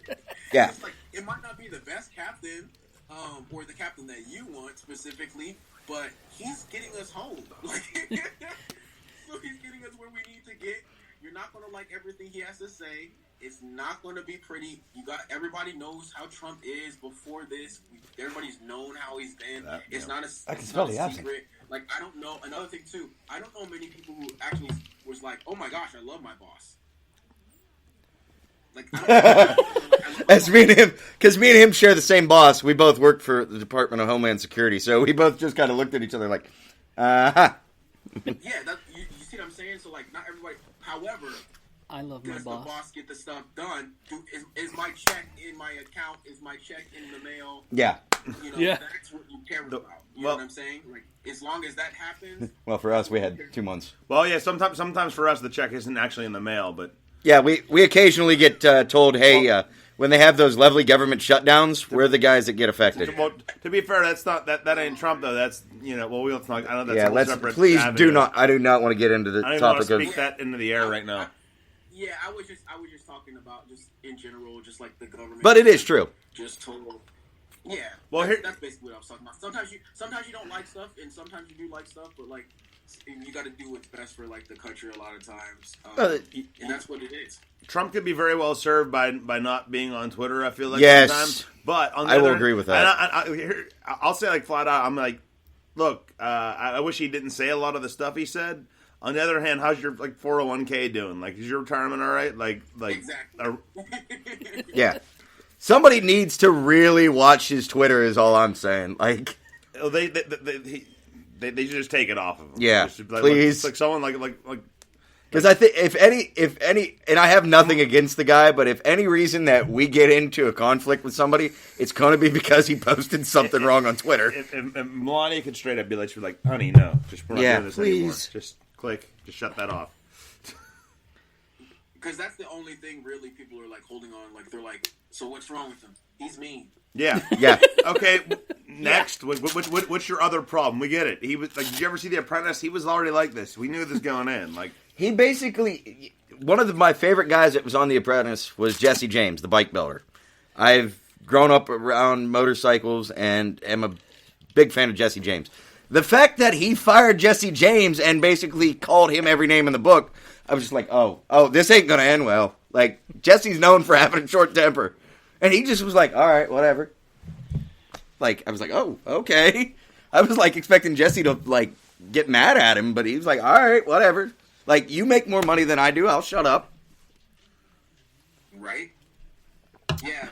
Yeah. It's like, it might not be the best captain, or the captain that you want specifically, but he's getting us home. Like, so he's getting us where we need to get. You're not going to like everything he has to say. It's not going to be pretty. Everybody knows how Trump is before this. Everybody's known how he's been. It's not a, I can it's smell not the a absinthe. secret. Like, I don't know. Another thing too. I don't know many people who actually was like, "Oh my gosh, I love my boss." Like, I don't know. As me and him, because me and him share the same boss. We both worked for the Department of Homeland Security, so we both just kind of looked at each other like, Yeah, you see what I'm saying? So, like, not everybody. However, I love my does the boss. boss get the stuff done? Is my check in my account? Is my check in the mail? Yeah. You know, Yeah. that's what you care about. You know well- what I'm saying? Like, as long as that happens. Well, for us, we had 2 months. Well, yeah. Sometimes for us, the check isn't actually in the mail, but Yeah, we occasionally get told, hey, when they have those lovely government shutdowns, we're the guys that get affected. well, to be fair, that's not that ain't Trump though. That's well, let's not. I know that's Yeah, a whole let's separate please avenue. do not. I do not want to get into the I don't even want topic to of. speak that into the air right now. Yeah, I was just talking about just in general, just like the government. But it is true. Just total. Yeah. Well, that's basically what I was talking about. Sometimes you don't like stuff, and sometimes you do like stuff, but like you got to do what's best for like the country a lot of times, and that's what it is. Trump could be very well served by not being on Twitter. I feel like Yes. sometimes, but on the I will other- agree with that. and I'll say like flat out, I'm like, look, I wish he didn't say a lot of the stuff he said. On the other hand, how's your 401k doing? Like, is your retirement all right? Like Exactly. Yeah. Somebody needs to really watch his Twitter. Is all I'm saying. Like, they should just take it off of him. Yeah, Just, please. like someone like because I think if any, and I have nothing against the guy, but if any reason that we get into a conflict with somebody, it's going to be because he posted something wrong on Twitter. if Melania could straight up be like, honey, no, just we're not Yeah, doing this anymore. please. Just click, just shut that off. Because that's the only thing really people are like holding on. Like they're like, so what's wrong with him? He's mean. Yeah. Yeah. Okay. Next, what's your other problem? We get it. He was like, did you ever see The Apprentice? He was already like this. We knew this going in. Like, He basically, one of my favorite guys that was on The Apprentice was Jesse James, the bike builder. I've grown up around motorcycles and am a big fan of Jesse James. The fact that he fired Jesse James and basically called him every name in the book, I was just like, oh, this ain't going to end well. Like, Jesse's known for having a short temper. And he just was like, all right, whatever. Like, I was like, oh, okay. I was, like, expecting Jesse to, like, get mad at him, but he was like, all right, whatever. Like, you make more money than I do, I'll shut up. Right? Yeah.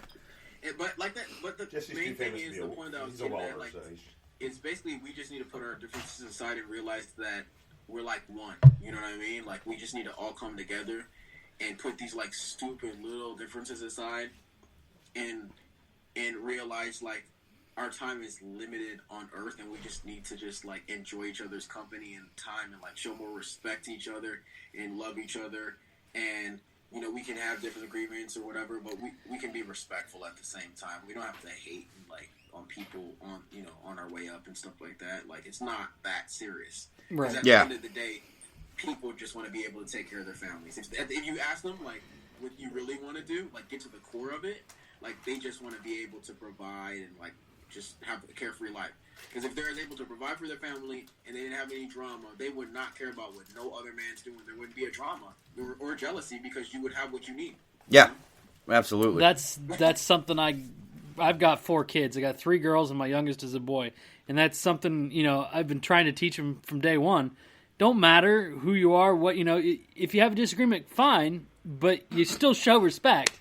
But like that. But the main thing is the point that I was getting at. Like, it's basically we just need to put our differences aside and realize that we're like one. You know what I mean? Like we just need to all come together and put these like stupid little differences aside and realize like our time is limited on Earth and we just need to just like enjoy each other's company and time and like show more respect to each other and love each other and you know we can have different agreements or whatever but we can be respectful at the same time. We don't have to hate like on people on you know on our way up and stuff like that. Like it's not that serious. Right. 'Cause at Yeah. the end of the day people just want to be able to take care of their families. If you ask them like what you really want to do, like get to the core of it, like they just want to be able to provide and like just have a carefree life. Because if they're able to provide for their family and they didn't have any drama, they would not care about what no other man's doing. There wouldn't be a drama or jealousy because you would have what you need. Yeah, absolutely. That's something I've got 4 kids. I got 3 girls and my youngest is a boy. And that's something, you know, I've been trying to teach them from day one. Don't matter who you are, what, you know, if you have a disagreement, fine, but you still show respect.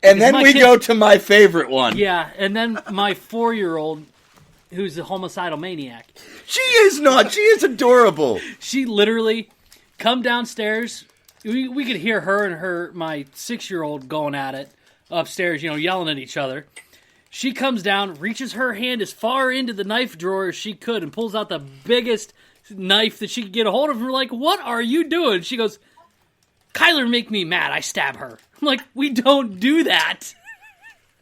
and then my we kid- go to my favorite one. Yeah, and then my 4-year-old, who's a homicidal maniac, She is not. She is adorable. she literally come downstairs. We could hear her and my 6-year-old going at it upstairs, you know, yelling at each other. She comes down, reaches her hand as far into the knife drawer as she could, and pulls out the biggest knife that she could get a hold of. And we're like, "What are you doing?" She goes, "Kyler make me mad. I stab her." I'm like, "We don't do that."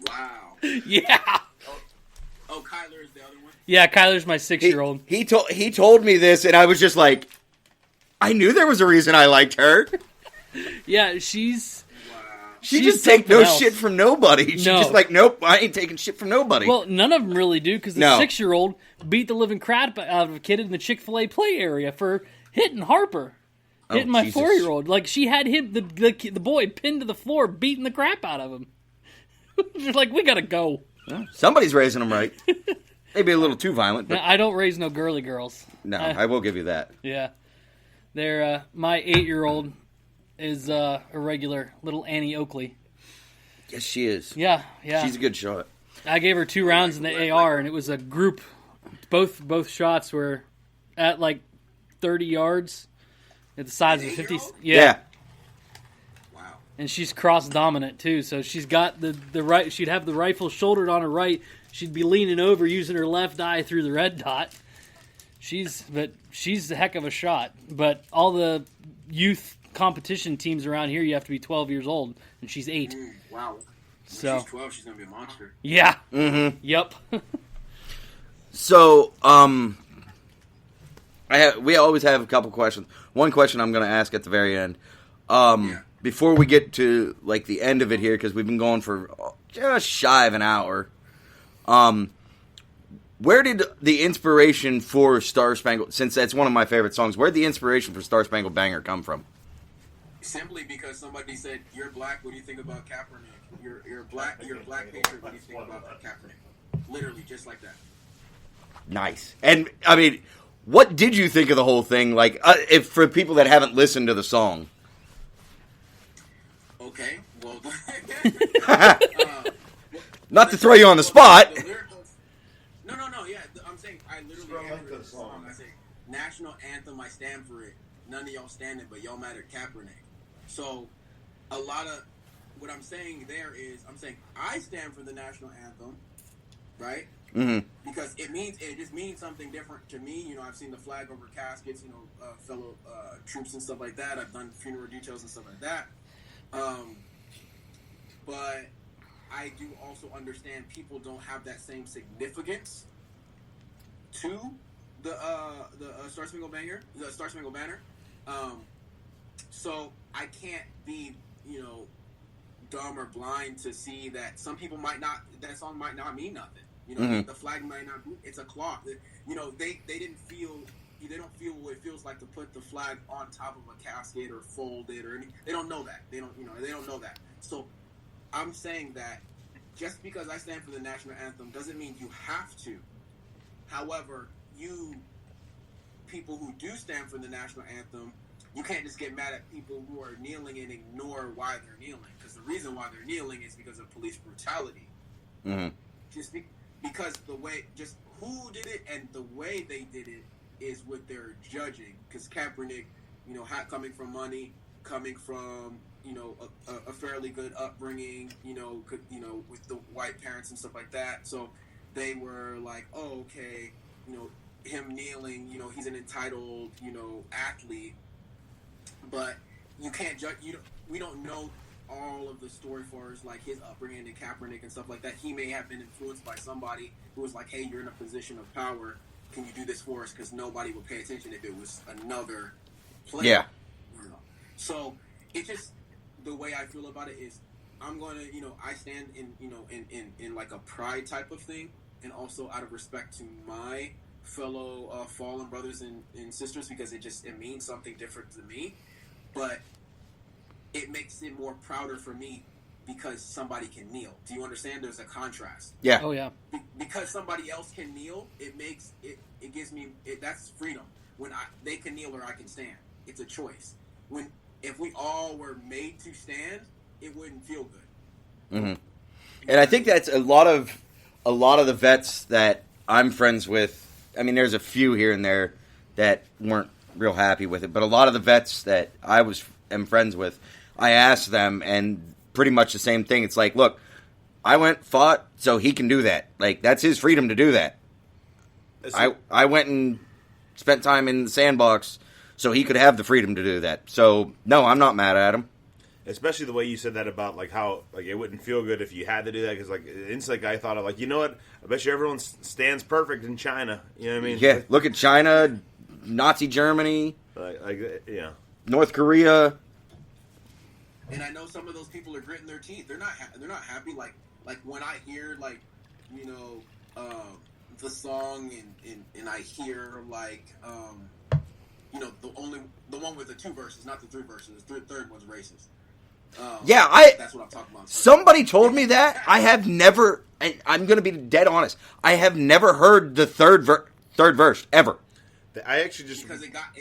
Wow. Yeah, Oh, Kyler is the other one? yeah. Kyler's my 6-year-old. He told me this, and I was just like, I knew there was a reason I liked her. Yeah, she's. Wow. She She's just take no something else. shit from nobody. She's No. just like, nope, I ain't taking shit from nobody. Well, none of them really do, because the No. 6-year-old beat the living crap out of a kid in the Chick-fil-A play area for hitting Harper. Hitting my Jesus. 4-year-old. Like, she had him, the boy, pinned to the floor, beating the crap out of him. She's like, we gotta go. Somebody's raising them right. Maybe a little too violent, but I don't raise no girly girls. no, I will give you that. Yeah. They're, my 8-year-old is a regular little Annie Oakley. Yes, she is. Yeah. She's a good shot. I gave her 2 rounds in the AR, and it was a group. Both shots were at like 30 yards at the size of 50. Yeah. Wow. And she's cross dominant too, so she's got the right. She'd have the rifle shouldered on her right. She'd be leaning over, using her left eye through the red dot. She's a heck of a shot. But all the youth competition teams around here, you have to be 12 years old, and she's 8. Wow. When So she's 12, she's gonna be a monster. yeah, Mm-hmm. yep. So, we always have a couple questions. One question I'm going to ask at the very end. Before we get to like the end of it here, because we've been going for just shy of an hour. Where did the inspiration for Star Spangled, since that's one of my favorite songs, where did the inspiration for Star Spangled Banner come from? Simply because somebody said, "You're black. What do you think about Kaepernick? You're black. You're a black patriot. What do you think about Kaepernick?" Literally, just like that. Nice. And, I mean, what did you think of the whole thing? Like, if for people that haven't listened to the song. Okay. Well. Not to throw you on the spot. No. Yeah, I'm saying I literally answered the song. I say, national anthem. I stand for it. None of y'all standing, but y'all mad at Kaepernick. So, a lot of what I'm saying there is, I'm saying I stand for the national anthem, right? Mm-hmm. Because it just means something different to me. You know, I've seen the flag over caskets, fellow troops and stuff like that. I've done funeral details and stuff like that. But I do also understand people don't have that same significance to the Star Spangled Banner. So I can't be, dumb or blind to see that some people that song might not mean nothing. The flag might not be, it's a cloth. They don't feel what it feels like to put the flag on top of a casket or fold it or anything. They don't know that. They don't know that. So I'm saying that just because I stand for the national anthem doesn't mean you have to. However, you people who do stand for the national anthem, you can't just get mad at people who are kneeling and ignore why they're kneeling. Because the reason why they're kneeling is because of police brutality. Mm-hmm. Because who did it and the way they did it is what they're judging. Because Kaepernick, coming from money, coming from a fairly good upbringing, with the white parents and stuff like that. So they were like, oh, okay, him kneeling, he's an entitled, athlete. But you can't judge. We don't know all of the story for us, like his upbringing and Kaepernick and stuff like that. He may have been influenced by somebody who was like, hey, you're in a position of power. Can you do this for us? Because nobody would pay attention if it was another player. Yeah. So it's just the way I feel about it is I'm going to, I stand in like a pride type of thing, and also out of respect to my fellow fallen brothers and sisters, because it means something different to me. But it makes it more prouder for me because somebody can kneel. Do you understand? There's a contrast. Yeah. Oh yeah. Because somebody else can kneel, it gives me that's freedom. When they can kneel or I can stand, it's a choice. If we all were made to stand, it wouldn't feel good. Mm-hmm. And I think that's a lot of the vets that I'm friends with. I mean, there's a few here and there that weren't real happy with it, but a lot of the vets that I am friends with, I asked them, and pretty much the same thing. It's like, look, I fought, so he can do that. Like, that's his freedom to do that. I went and spent time in the sandbox, so he could have the freedom to do that. So, no, I'm not mad at him. Especially the way you said that about, like, how, like, it wouldn't feel good if you had to do that, because, like, instantly I thought of, like, you know what, I bet you everyone stands perfect in China, you know what I mean? Yeah, look at China, Nazi Germany, Like yeah. North Korea. And I know some of those people are gritting their teeth. They're not happy. Like when I hear the song and I hear the one with the 2 verses, not the 3 verses. The third one's racist. That's what I'm talking about. Somebody told me that. I have never, and I'm going to be dead honest, I have never heard the third verse ever. I actually just because it got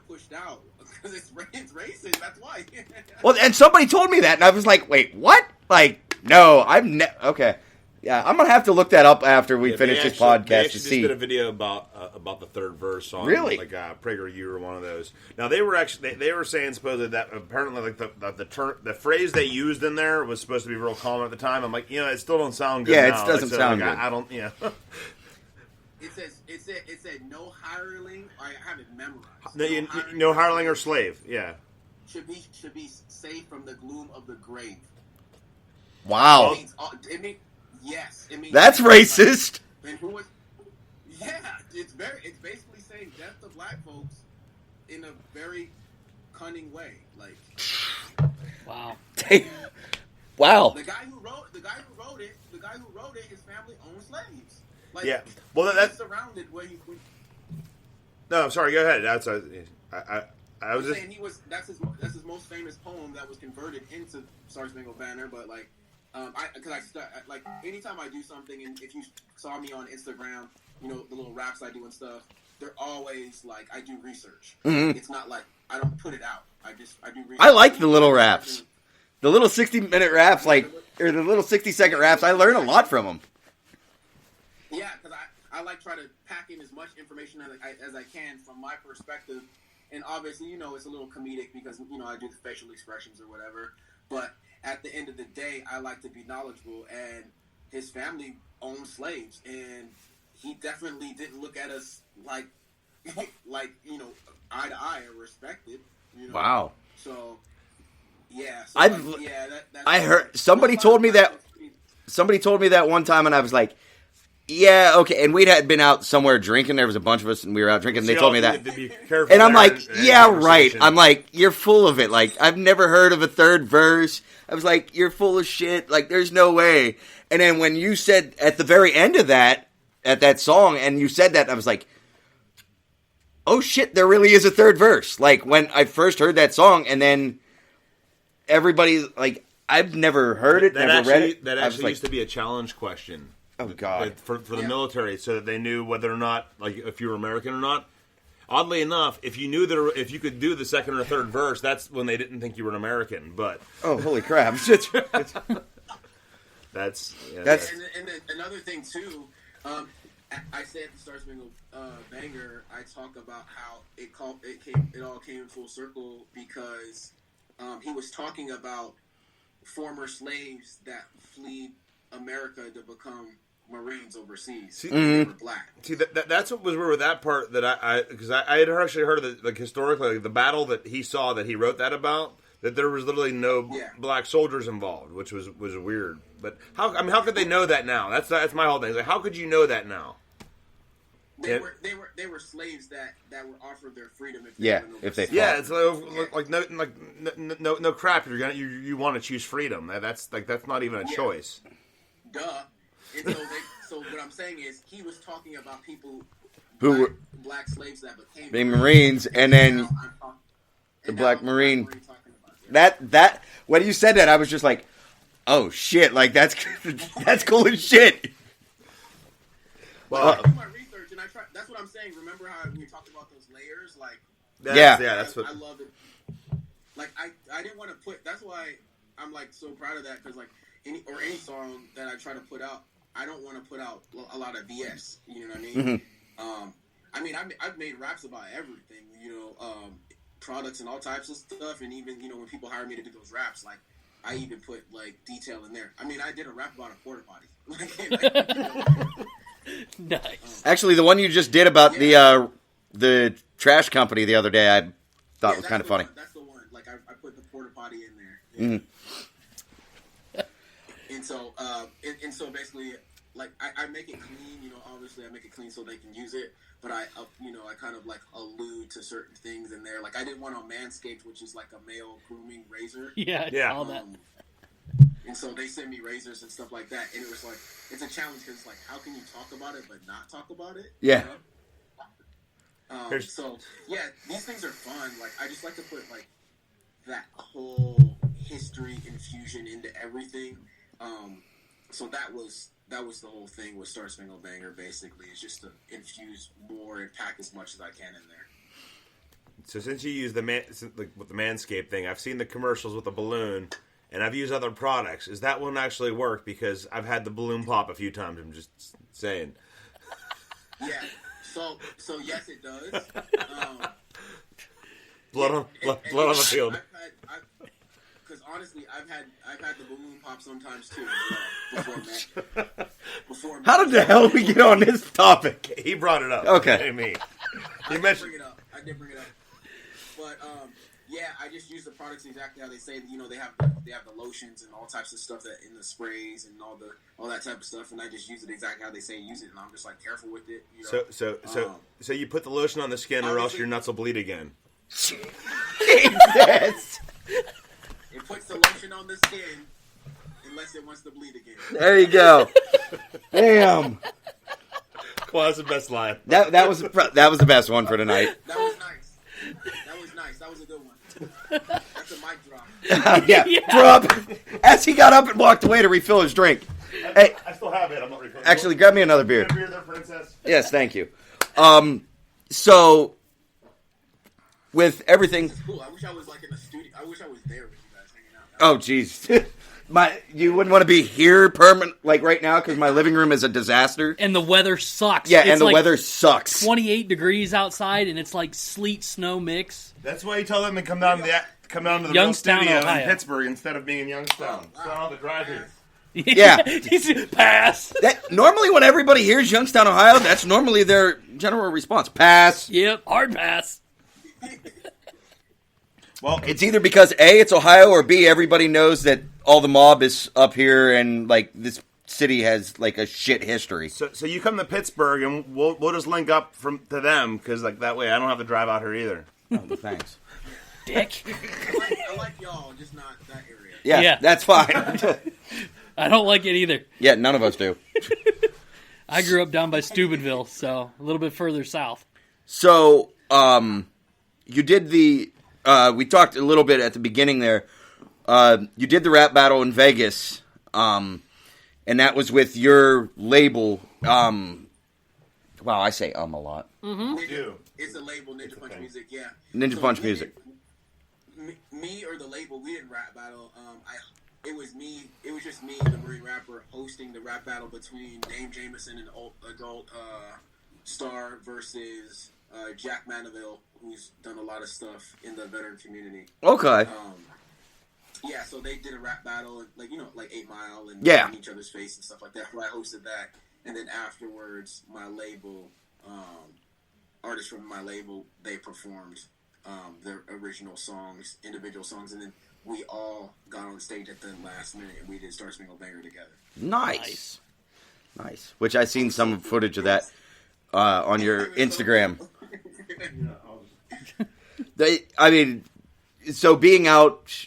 pushed out because it's racist. That's why. Well, and somebody told me that, and I was like, wait, what? Like, no, okay. Yeah, I'm gonna have to look that up after we finish this podcast they to actually see. Just did a video about the third verse on Really? PragerU or one of those. Now they were actually they were saying supposedly that apparently the phrase they used in there was supposed to be real common at the time. I'm like, it still don't sound good. Yeah, now. it doesn't sound good. I don't. It said no hireling. I have it memorized. No hireling or slave. Yeah. Should be safe from the gloom of the grave. Wow. Yes. That's racist. And who was? Yeah, it's basically saying death to black folks in a very cunning way. Like, Wow. Wow. The guy who wrote it, his family owned slaves. Like, Yeah. Well, that's surrounded where he. No, I'm sorry. Go ahead. That's I was just saying that's his most famous poem that was converted into Star Spangled Banner, but like. Like anytime I do something, and if you saw me on Instagram, the little raps I do and stuff, they're always like I do research. Mm-hmm. It's not like I don't put it out. I do research. I like the little raps, the little 60-minute raps, or the little 60-second raps. I learn a lot from them. Yeah, because I like try to pack in as much information as I can from my perspective, and obviously it's a little comedic because I do the facial expressions or whatever, but. At the end of the day, I like to be knowledgeable, and his family owned slaves, and he definitely didn't look at us like eye to eye or respected. Wow. So, yeah. I heard somebody told me that. Somebody told me that one time, and I was like, "Yeah, okay." And we had been out somewhere drinking. There was a bunch of us, and we were out drinking. And they told me that, and I'm like, "Yeah, right." I'm like, "You're full of it." Like, I've never heard of a third verse. I was like, "You're full of shit." Like, there's no way. And then when you said at the very end of that, at that song, and you said that, I was like, "Oh shit, there really is a third verse." Like when I first heard that song, and then everybody I've never heard it, never read it. That actually used to be a challenge question. Oh God! For the military, so that they knew whether or not, if you were American or not. Oddly enough, if you knew that, if you could do the second or third verse, that's when they didn't think you were an American. But holy crap! That's and another thing too. I say at the Star Spangled Banger, I talk about how it all came full circle because he was talking about former slaves that fled America to become Marines overseas. See, they were black. See, that's what was weird with that part that because I had actually heard of historically the battle that he saw that he wrote that about, that there was literally no black soldiers involved, which was weird. But how could they know that now? That's my whole thing. Like, how could you know that now? They were slaves that were offered their freedom if they it's no crap. You want to choose freedom. That's not even a choice. Duh. And so what I'm saying is he was talking about people who were black slaves that became Marines, and then the Black Marine. That when you said that, I was just like, oh shit! Like that's cool as shit. Well, I do my research, and that's what I'm saying. Remember how we talked about those layers? Like, that's what I love it. Like I didn't want to put. That's why I'm so proud of that because any song that I try to put out, I don't want to put out a lot of BS. You know what I mean? Mm-hmm. I've made raps about everything. Products and all types of stuff, and even when people hire me to do those raps, I even put detail in there. I did a rap about a porta potty. Nice. Actually, the one you just did about the trash company the other day, I thought was kind of funny. That's the one. I put the porta potty in there. Yeah. Mm-hmm. And so basically, like I make it clean, obviously I make it clean so they can use it, but I kind of like allude to certain things in there. Like I did one on Manscaped, which is like a male grooming razor. Yeah, Yeah. all that. And so they send me razors and stuff like that, and it was like, it's a challenge because it's like, how can you talk about it but not talk about it? Yeah. So yeah, these things are fun. Like I just like to put like that whole history infusion into everything. So that was the whole thing with Star Spangled Banner. Basically, is just to infuse more and pack as much as I can in there. So since you use with the Manscaped thing, I've seen the commercials with the balloon, and I've used other products. Does that one actually work? Because I've had the balloon pop a few times. I'm just saying. Yeah. So yes, it does. Blood on the field. Because honestly, I've had the balloon pop sometimes too. Before How did the hell we get on this topic? He brought it up. Okay. Me. I did bring it up. But yeah, I just use the products exactly how they say. They have the lotions and all types of stuff that in the sprays and all that type of stuff, and I just use it exactly how they say use it, and I'm just like careful with it. So you put the lotion on the skin, or else your nuts will bleed again. Yes. It puts the lotion on the skin unless it wants to bleed again. There you go. Damn. Well, that's the best line. That was the best one for tonight. That was nice. That was a good one. That's a mic drop. Yeah. Drop. As he got up and walked away to refill his drink. Hey, I still have it. I'm not recording. actually, grab me another beer. Beer there, princess. Yes, thank you. So with everything. This is cool. I wish I was like in the studio. I wish I was there with you guys hanging out. Oh, jeez. You wouldn't want to be here like right now because my living room is a disaster. And the weather sucks. Yeah, It's and the like weather sucks. 28 degrees outside, and it's like sleet snow mix. That's why you tell them to come down to the real Youngstown, studio Ohio. in Pittsburgh instead of being in Youngstown. So I don't have to drive here. Yeah. He's pass. Normally when everybody hears Youngstown, Ohio, that's normally their general response. Pass. Yep, hard pass. Well, It's either because A, it's Ohio, or B, everybody knows that all the mob is up here and like this city has like a shit history. so you come to Pittsburgh and we'll just link up to them because like that way I don't have to drive out here either. Oh, thanks. Dick. I like y'all, just not that area. Yeah, that's fine. I don't like it either. Yeah, none of us do. I grew up down by Steubenville, so a little bit further south. So, you did we talked a little bit at the beginning there. You did the rap battle in Vegas, and that was with your label. Wow, I say a lot. It's a label, Ninja Punch Music, yeah. Ninja Punch Music. Me or the label, we didn't rap battle. It was just me, the Marine rapper, hosting the rap battle between Dame Jameson and Adult Star versus Jack Mandeville, who's done a lot of stuff in the veteran community. Okay. Yeah, so they did a rap battle, like 8 Mile and Yeah. in each other's face and stuff like that. Where I hosted that, and then afterwards, my label, artists from my label, they performed their original songs, individual songs, and then we all got on stage at the last minute and we did Star Spangled Banner together. Nice. Which I seen some footage of that on your Instagram. So being out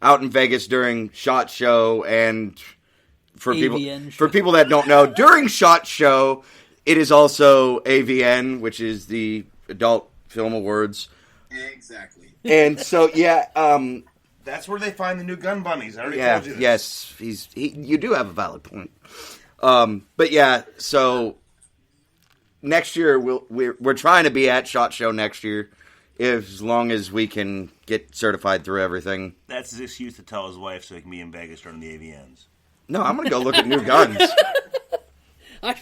in Vegas during SHOT Show, and for AVN people that don't know, during SHOT Show, it is also AVN, which is the Adult Film Awards. Exactly. And so That's where they find the new gun bunnies. I already yeah, told you this. yes, you do have a valid point. But yeah, so next year we're trying to be at SHOT Show next year, as long as we can get certified through everything. That's his excuse to tell his wife so he can be in Vegas during the AVNs. No, I'm gonna go look at new guns. I'm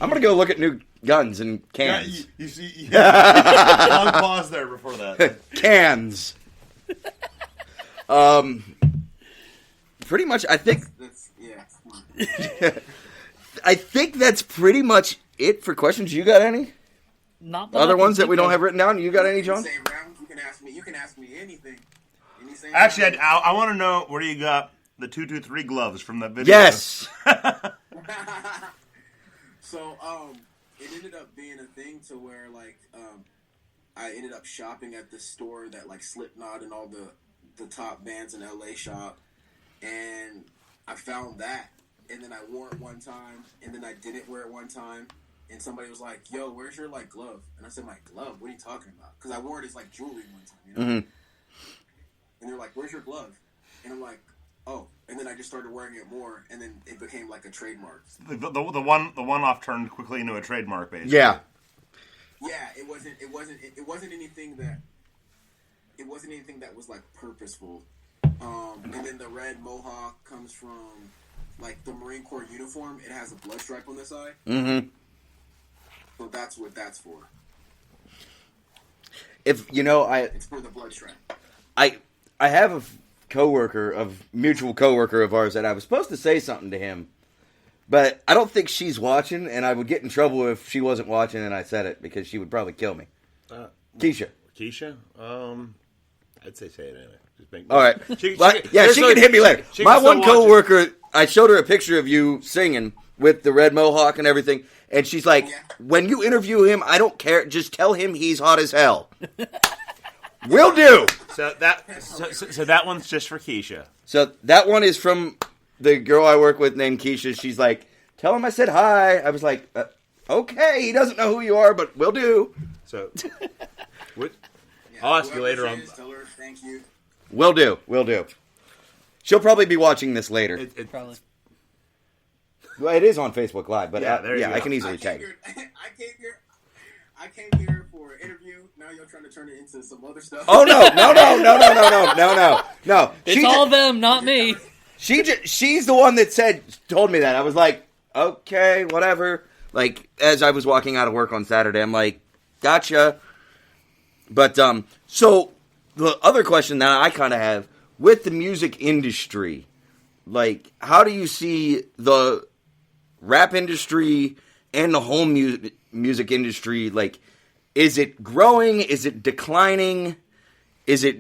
gonna go look at new guns and Yeah, cans. you see, long pause there before that. Cans. Pretty much, I think. I think that's pretty much it for questions. You got any Not that I other can ones that think we don't of. have written down? You got any, John? Same round. You can ask me anything. Actually, I want to know where you got the 223 gloves from that video. Yes. So, it ended up being a thing to where, like, I ended up shopping at the store that, like, Slipknot and all the top bands in LA shop, and I found that, and then I wore it one time, and then I didn't wear it one time, and somebody was like, yo, where's your, like, glove? And I said, my glove? What are you talking about? Because I wore it as, like, jewelry one time, you know? Mm-hmm. And they're like, where's your glove? And I'm like, oh. And then I just started wearing it more, and then it became like a trademark. The one-off turned quickly into a trademark, basically. Yeah. Yeah, it wasn't anything that was like purposeful. And then the red mohawk comes from like the Marine Corps uniform. It has a blood stripe on the side. Mm-hmm. So that's what that's for. If It's for the blood stripe. I have a mutual coworker of ours that I was supposed to say something to him, but I don't think she's watching, and I would get in trouble if she wasn't watching and I said it because she would probably kill me. Keisha. I'd say it anyway. Just make All right. She can hit me later. she My can still one watch it. coworker, I showed her a picture of you singing with the red mohawk and everything, and she's like, when you interview him, I don't care. Just tell him he's hot as hell. Will do. So that one's just for Keisha. So that one is from the girl I work with named Keisha. She's like, tell him I said hi. I was like, okay, he doesn't know who you are, but will do. So, I'll ask you later on. Tell her thank you. Will do. She'll probably be watching this later. Probably. Well, it is on Facebook Live, but there you go. I can easily tag it. I came here for an interview. Now you're trying to turn it into some other stuff. Oh no! It's all them, not me. She's the one that told me that. I was like, okay, whatever. Like, as I was walking out of work on Saturday, I'm like, gotcha. But so the other question that I kind of have with the music industry, like, how do you see the rap industry and the whole music industry? Like, is it growing? Is it declining? Is it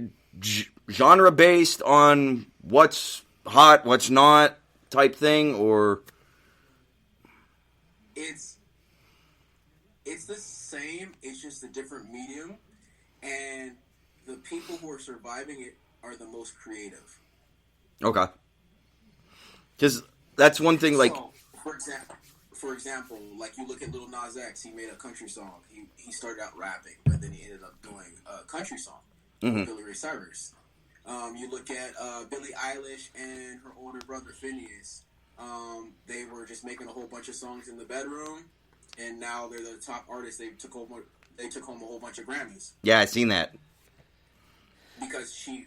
genre based on what's hot, what's not type thing, or? It's the same. It's just a different medium, and the people who are surviving it are the most creative. Okay. Because that's one thing. Like, so, for example, like you look at Lil Nas X. He made a country song. He started out rapping, but then he ended up doing a country song. With Billy Ray Cyrus. You look at Billie Eilish and her older brother Phineas. They were just making a whole bunch of songs in the bedroom, and now they're the top artists. They took home a whole bunch of Grammys. yeah, I seen that. Because she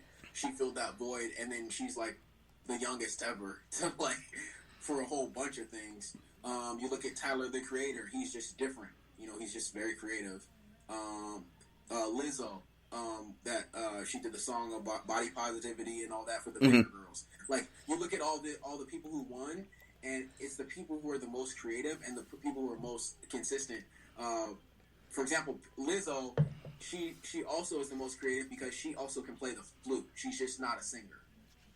filled that void, and then she's like the youngest ever to like for a whole bunch of things. You look at Tyler the Creator; he's just different. He's just very creative. Lizzo, that she did the song about body positivity and all that for the bigger girls. Like you look at all the people who won, and it's the people who are the most creative and the people who are most consistent. For example, Lizzo. She also is the most creative because she also can play the flute. She's just not a singer.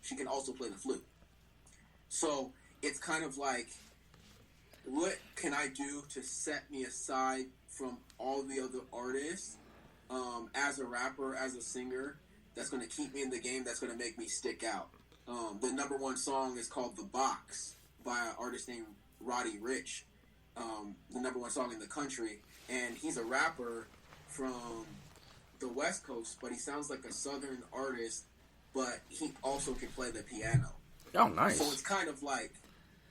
She can also play the flute. So it's kind of like, what can I do to set me aside from all the other artists as a rapper, as a singer, that's going to keep me in the game, that's going to make me stick out. The number one song is called The Box by an artist named Roddy Ricch. The number one song in the country. And he's a rapper from the West Coast, but he sounds like a Southern artist, but he also can play the piano. Oh, nice. So it's kind of like,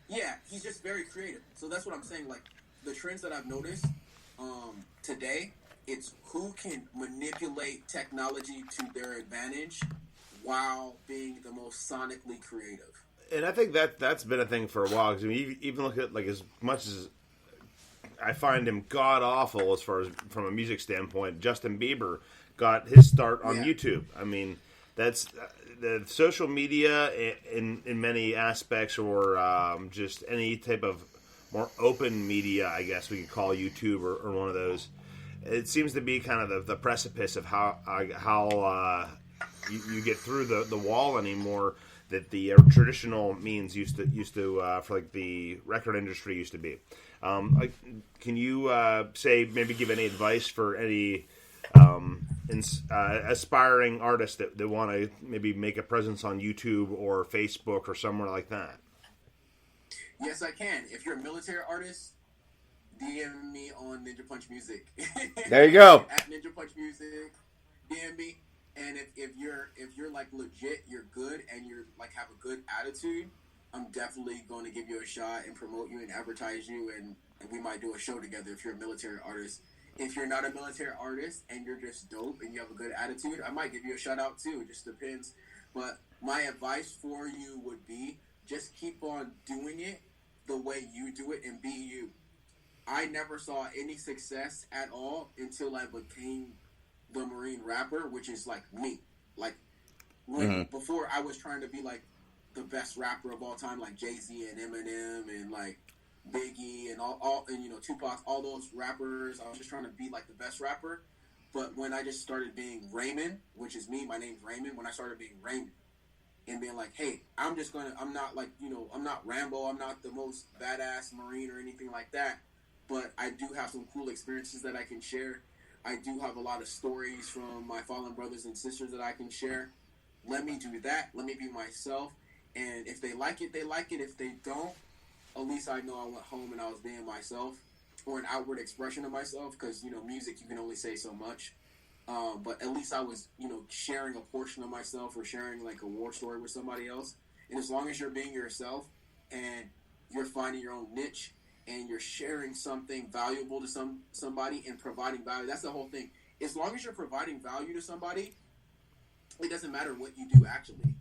yeah, he's just very creative. So that's what I'm saying. Like, the trends that I've noticed today, it's who can manipulate technology to their advantage while being the most sonically creative. And I think that's been a thing for a while. Because I mean, even look at, like, as much as I find him god awful as far as from a music standpoint, Justin Bieber got his start on YouTube. I mean, that's the social media in many aspects, or just any type of more open media, I guess we could call YouTube or one of those. It seems to be kind of the precipice of how you get through the wall anymore. that the traditional means used to for like the record industry used to be. Can you maybe give any advice for any aspiring artists that want to maybe make a presence on YouTube or Facebook or somewhere like that? Yes, I can. If you're a military artist, DM me on Ninja Punch Music. There you go. At Ninja Punch Music, DM me. And if you're like legit, you're good, and you're like have a good attitude, I'm definitely going to give you a shot and promote you and advertise you, and we might do a show together if you're a military artist. If you're not a military artist and you're just dope and you have a good attitude, I might give you a shout out too. It just depends. But my advice for you would be just keep on doing it the way you do it and be you. I never saw any success at all until I became the Marine rapper, which is like me. Like when before I was trying to be like the best rapper of all time, like Jay-Z and Eminem and like Biggie and all and Tupac, all those rappers. I was just trying to be like the best rapper. But when I just started being Raymond, which is me, my name's Raymond. When I started being Raymond and being like, hey, I'm not like, I'm not Rambo. I'm not the most badass Marine or anything like that. But I do have some cool experiences that I can share. I do have a lot of stories from my fallen brothers and sisters that I can share. Let me do that. Let me be myself. And if they like it, they like it. If they don't, at least I know I went home and I was being myself, or an outward expression of myself, because, music, you can only say so much. But at least I was, sharing a portion of myself or sharing like a war story with somebody else. And as long as you're being yourself and you're finding your own niche and you're sharing something valuable to somebody and providing value, that's the whole thing. As long as you're providing value to somebody, it doesn't matter what you do actually.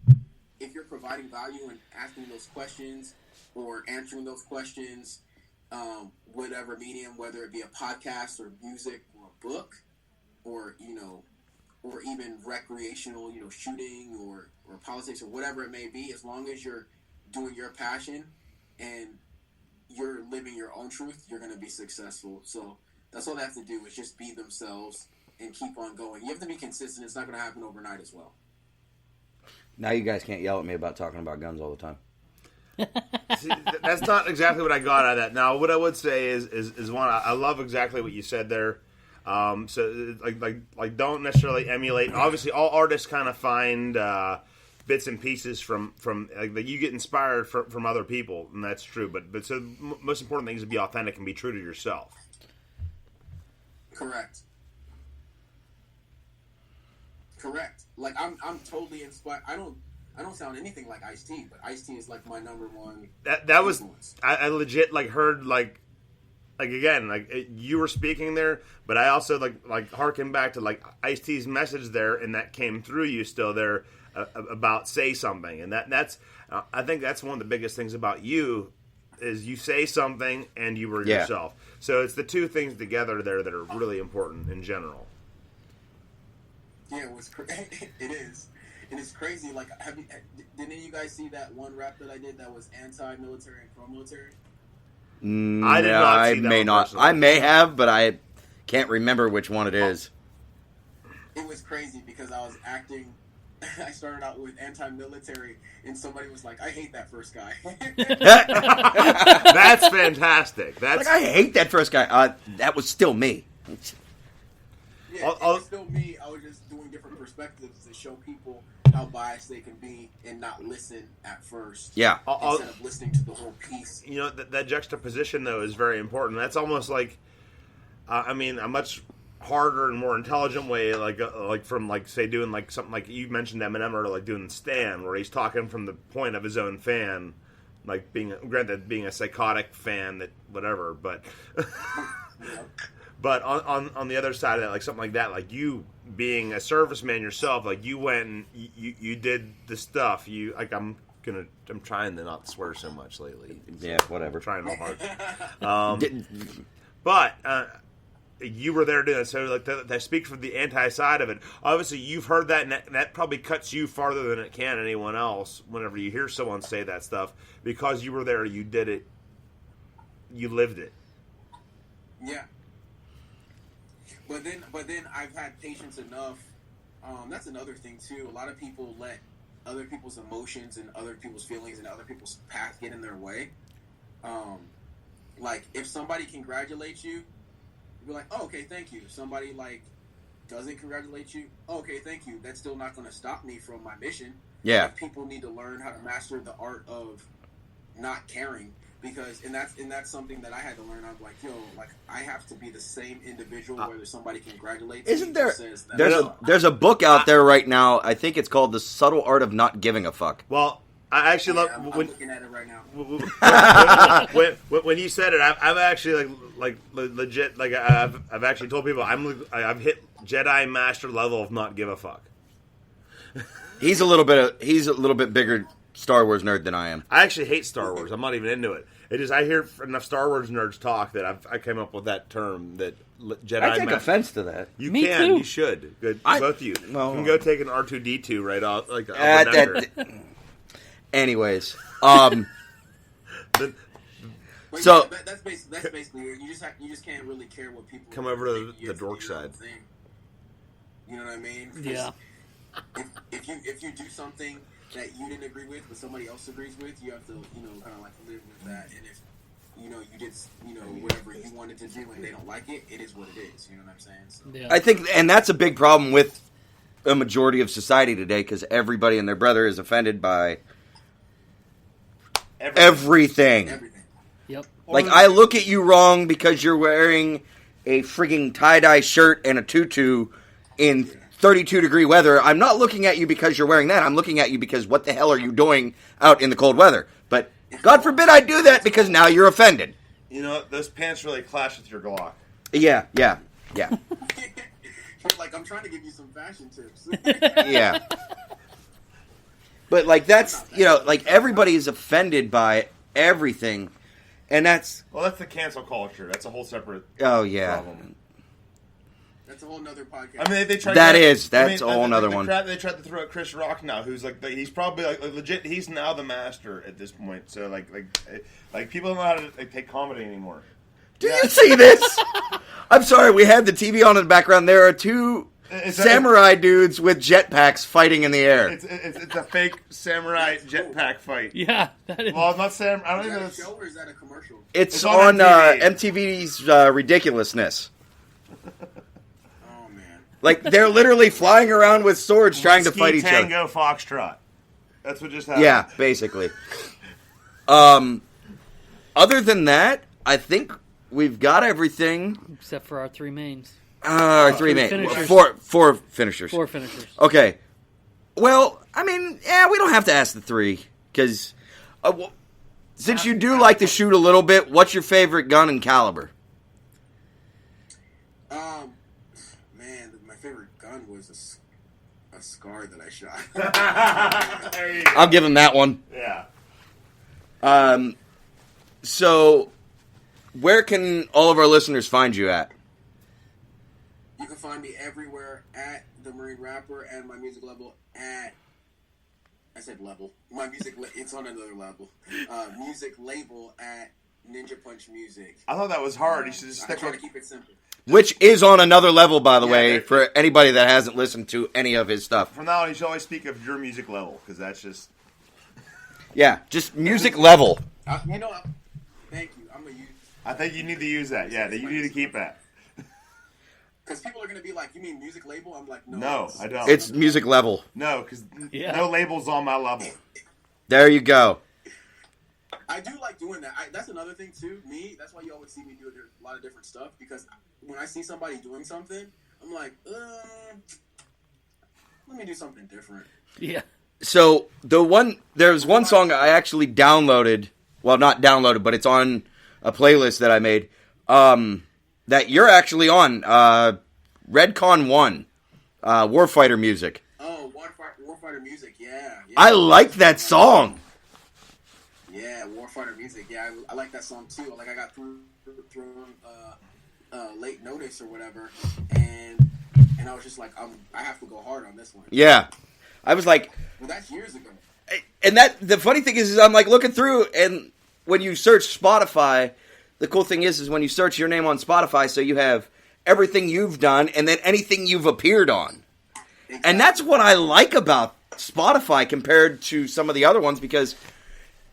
If you're providing value and asking those questions or answering those questions, whatever medium, whether it be a podcast or music or a book, or or even recreational, shooting or politics or whatever it may be, as long as you're doing your passion and you're living your own truth, you're going to be successful. So that's all they have to do is just be themselves and keep on going. You have to be consistent. It's not going to happen overnight as well. Now you guys can't yell at me about talking about guns all the time. See, that's not exactly what I got out of that. Now, what I would say is one, I love exactly what you said there. So like don't necessarily emulate. Obviously, all artists kind of find bits and pieces from like that you get inspired from other people, and that's true. But so most important thing is to be authentic and be true to yourself. Correct. Like I'm totally inspired. I don't sound anything like Ice-T, but Ice-T is like my number one. That was I legit like heard like again like you were speaking there, but I also like harken back to like Ice-T's message there, and that came through you still there about say something, and that's I think that's one of the biggest things about you is you say something and you were yourself. So it's the two things together there that are really important in general. Yeah, it is. And it's crazy. Like, didn't you guys see that one rap that I did that was anti-military and pro-military? I did not see that. I may not. Personally. I may have, but I can't remember which one it is. It was crazy because I was acting. I started out with anti-military, and somebody was like, "I hate that first guy." That's fantastic. That's like, I hate that first guy. That was still me. Yeah, it was still me. I was just doing different perspectives to show people how biased they can be and not listen at first. Yeah. Instead of listening to the whole piece. You know, that juxtaposition, though, is very important. That's almost like, a much harder and more intelligent way, like from, like, say, doing, like, something like you mentioned Eminem, or, like, doing Stan, where he's talking from the point of his own fan, like, being a psychotic fan, that whatever, but... But on the other side of that, like something like that, like you being a serviceman yourself, like you went and you did the stuff. I'm trying to not swear so much lately. Yeah, whatever. I'm trying real hard. But you were there doing it, so like that speaks for the anti side of it. Obviously, you've heard that, and that probably cuts you farther than it can anyone else. Whenever you hear someone say that stuff, because you were there, you did it, you lived it. Yeah. But then I've had patience enough. That's another thing too. A lot of people let other people's emotions and other people's feelings and other people's path get in their way. Like if somebody congratulates you, you'd be like, oh, okay, thank you. If somebody like doesn't congratulate you, oh, okay, thank you. That's still not going to stop me from my mission. Yeah. Like, people need to learn how to master the art of not caring, because and that's something that I had to learn. I'm like, yo, like I have to be the same individual whether somebody congratulates me. Isn't there? or says that There's a book out there right now. I think it's called The Subtle Art of Not Giving a Fuck. Well, I actually love I'm when looking at it right now. when you said it. I've actually like legit like I've actually told people I've hit Jedi Master level of not give a fuck. He's a little bit bigger Star Wars nerd than I am. I actually hate Star Wars. I'm not even into it. It is I hear enough Star Wars nerds talk that I came up with that term that Jedi. I take Master. offense to that. You Me can. too. You should. Good. I- Both of you. well- You can go take an R2D2 right off. Like the Anyways, But So- yeah, that's basically it. You just can't really care what people Come over to think. You the have to dork do your own side. thing. You know what I mean? 'Cause Yeah. If you do something that you didn't agree with, but somebody else agrees with, you have to kind of like live with that. And if you did whatever you wanted to do and they don't like it, it is what it is. You know what I'm saying? So. Yeah. I think, and that's a big problem with a majority of society today, because everybody and their brother is offended by everything. Everything. Yep. Like, I look at you wrong because you're wearing a freaking tie-dye shirt and a tutu in 32-degree weather. I'm not looking at you because you're wearing that. I'm looking at you because what the hell are you doing out in the cold weather? But God forbid I do that, because now you're offended. You know, those pants really clash with your Glock. Yeah. Like, I'm trying to give you some fashion tips. Yeah. But, like, that's, like, everybody is offended by everything. And that's, Well, that's the cancel culture. That's a whole separate oh, yeah. problem. That's a whole nother podcast. I mean, they tried. That's a whole nother one. They tried to throw at Chris Rock now, who's he's probably like legit. He's now the master at this point. So like people don't know how to take comedy anymore. Do you see this? I'm sorry, we had the TV on in the background. There are two samurai dudes with jetpacks fighting in the air. It's a fake samurai jetpack fight. Yeah. That is. Well, it's not Sam. I don't Is even that know. a show or is that a commercial? It's on on MTV. MTV's Ridiculousness. Oh man. Like, they're literally flying around with swords trying to Whiskey fight each other. Tango Foxtrot. That's what just happened. Yeah, basically. Other than that, I think we've got everything. Except for our three mains. Three main, finishers. four finishers. 4 finishers. Okay. Well, I mean, yeah, we don't have to ask the three, because since you do like to shoot a little bit, what's your favorite gun and caliber? Man, my favorite gun was a SCAR that I shot. There you go. I'll give him that one. Yeah. So, where can all of our listeners find you at? You can find me everywhere at The Marine Rapper, and my music label at... I said level. My music, it's on another level. Music label at Ninja Punch Music. I thought that was hard. You should just I stick try with. to keep it simple. Which is on another level, by the way, they're- for anybody that hasn't listened to any of his stuff. From now on, you should always speak of your music level, because that's just. Yeah, just music level. Thank you. I'm going to use... I think you need to use that. Yeah, you need to keep that. Because people are going to be like, you mean music label? I'm like, no. No, I don't. It's music level. No, because Yeah. no labels on my level. There you go. I do like doing that. That's another thing, too. That's why you always see me do a lot of different stuff. Because when I see somebody doing something, I'm like, let me do something different. Yeah. So there's one song I actually downloaded. Well, not downloaded, but it's on a playlist that I made. That you're actually on. Redcon 1. Warfighter music. Oh, Warfighter music, yeah. I like that song. Yeah, Warfighter music. Yeah, I like that song too. Like I got thrown late notice or whatever, and I was just like, I have to go hard on this one. Yeah. I was like, Well, that's years ago. and the funny thing is I'm like looking through, and when you search Spotify, the cool thing is when you search your name on Spotify, so you have everything you've done and then anything you've appeared on. Exactly. And that's what I like about Spotify compared to some of the other ones because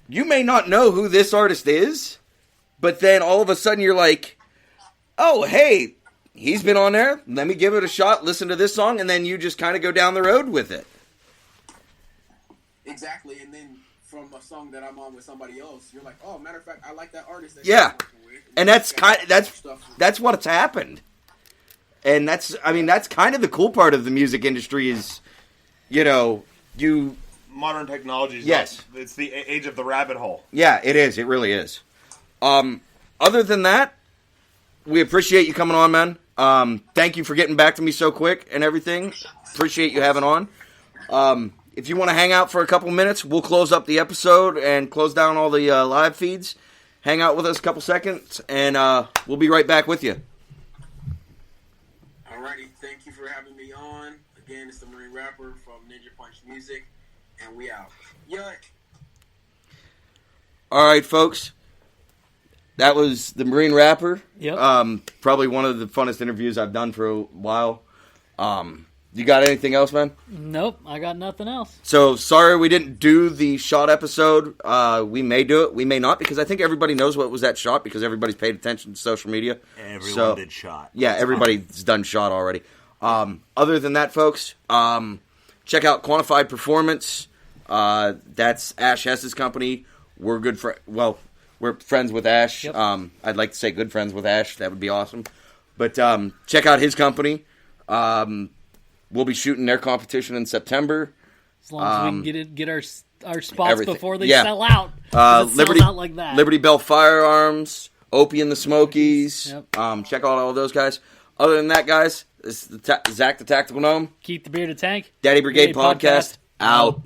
you may not know who this artist is, but then all of a sudden you're like, oh, hey, he's been on there. Let me give it a shot, listen to this song, and then you just kind of go down the road with it. Exactly, and then from a song that I'm on with somebody else, you're like, oh, matter of fact, I like that artist. That Yeah, you're working with. and that's what's happened. And that's kind of the cool part of the music industry is, you... Modern technology. Yes. It's the age of the rabbit hole. Yeah, it is. It really is. Other than that, we appreciate you coming on, man. Thank you for getting back to me so quick and everything. Appreciate you having on. If you want to hang out for a couple minutes, we'll close up the episode and close down all the live feeds. Hang out with us a couple seconds, and we'll be right back with you. Alrighty, thank you for having me on. Again, it's the Marine Rapper from Ninja Punch Music, and we out. Yeah. All right, folks. That was the Marine Rapper. Yep. Probably one of the funnest interviews I've done for a while. You got anything else, man? Nope, I got nothing else. So, sorry we didn't do the shot episode. We may do it, we may not, because I think everybody knows what was that shot, because everybody's paid attention to social media. Everyone did shot. Yeah, everybody's done shot already. Other than that, folks, check out Quantified Performance. That's Ash Hess's company. We're we're friends with Ash. Yep. I'd like to say good friends with Ash. That would be awesome. But check out his company. We'll be shooting their competition in September. As long as we can get our spots everything. before they Yeah. sell out. It Liberty sells out like that. Liberty Bell Firearms, Opie and the Smokies. Yep. Check out all those guys. Other than that, guys, this is Zach the Tactical Gnome. Keep the beer to tank. Daddy Brigade Podcast. Out.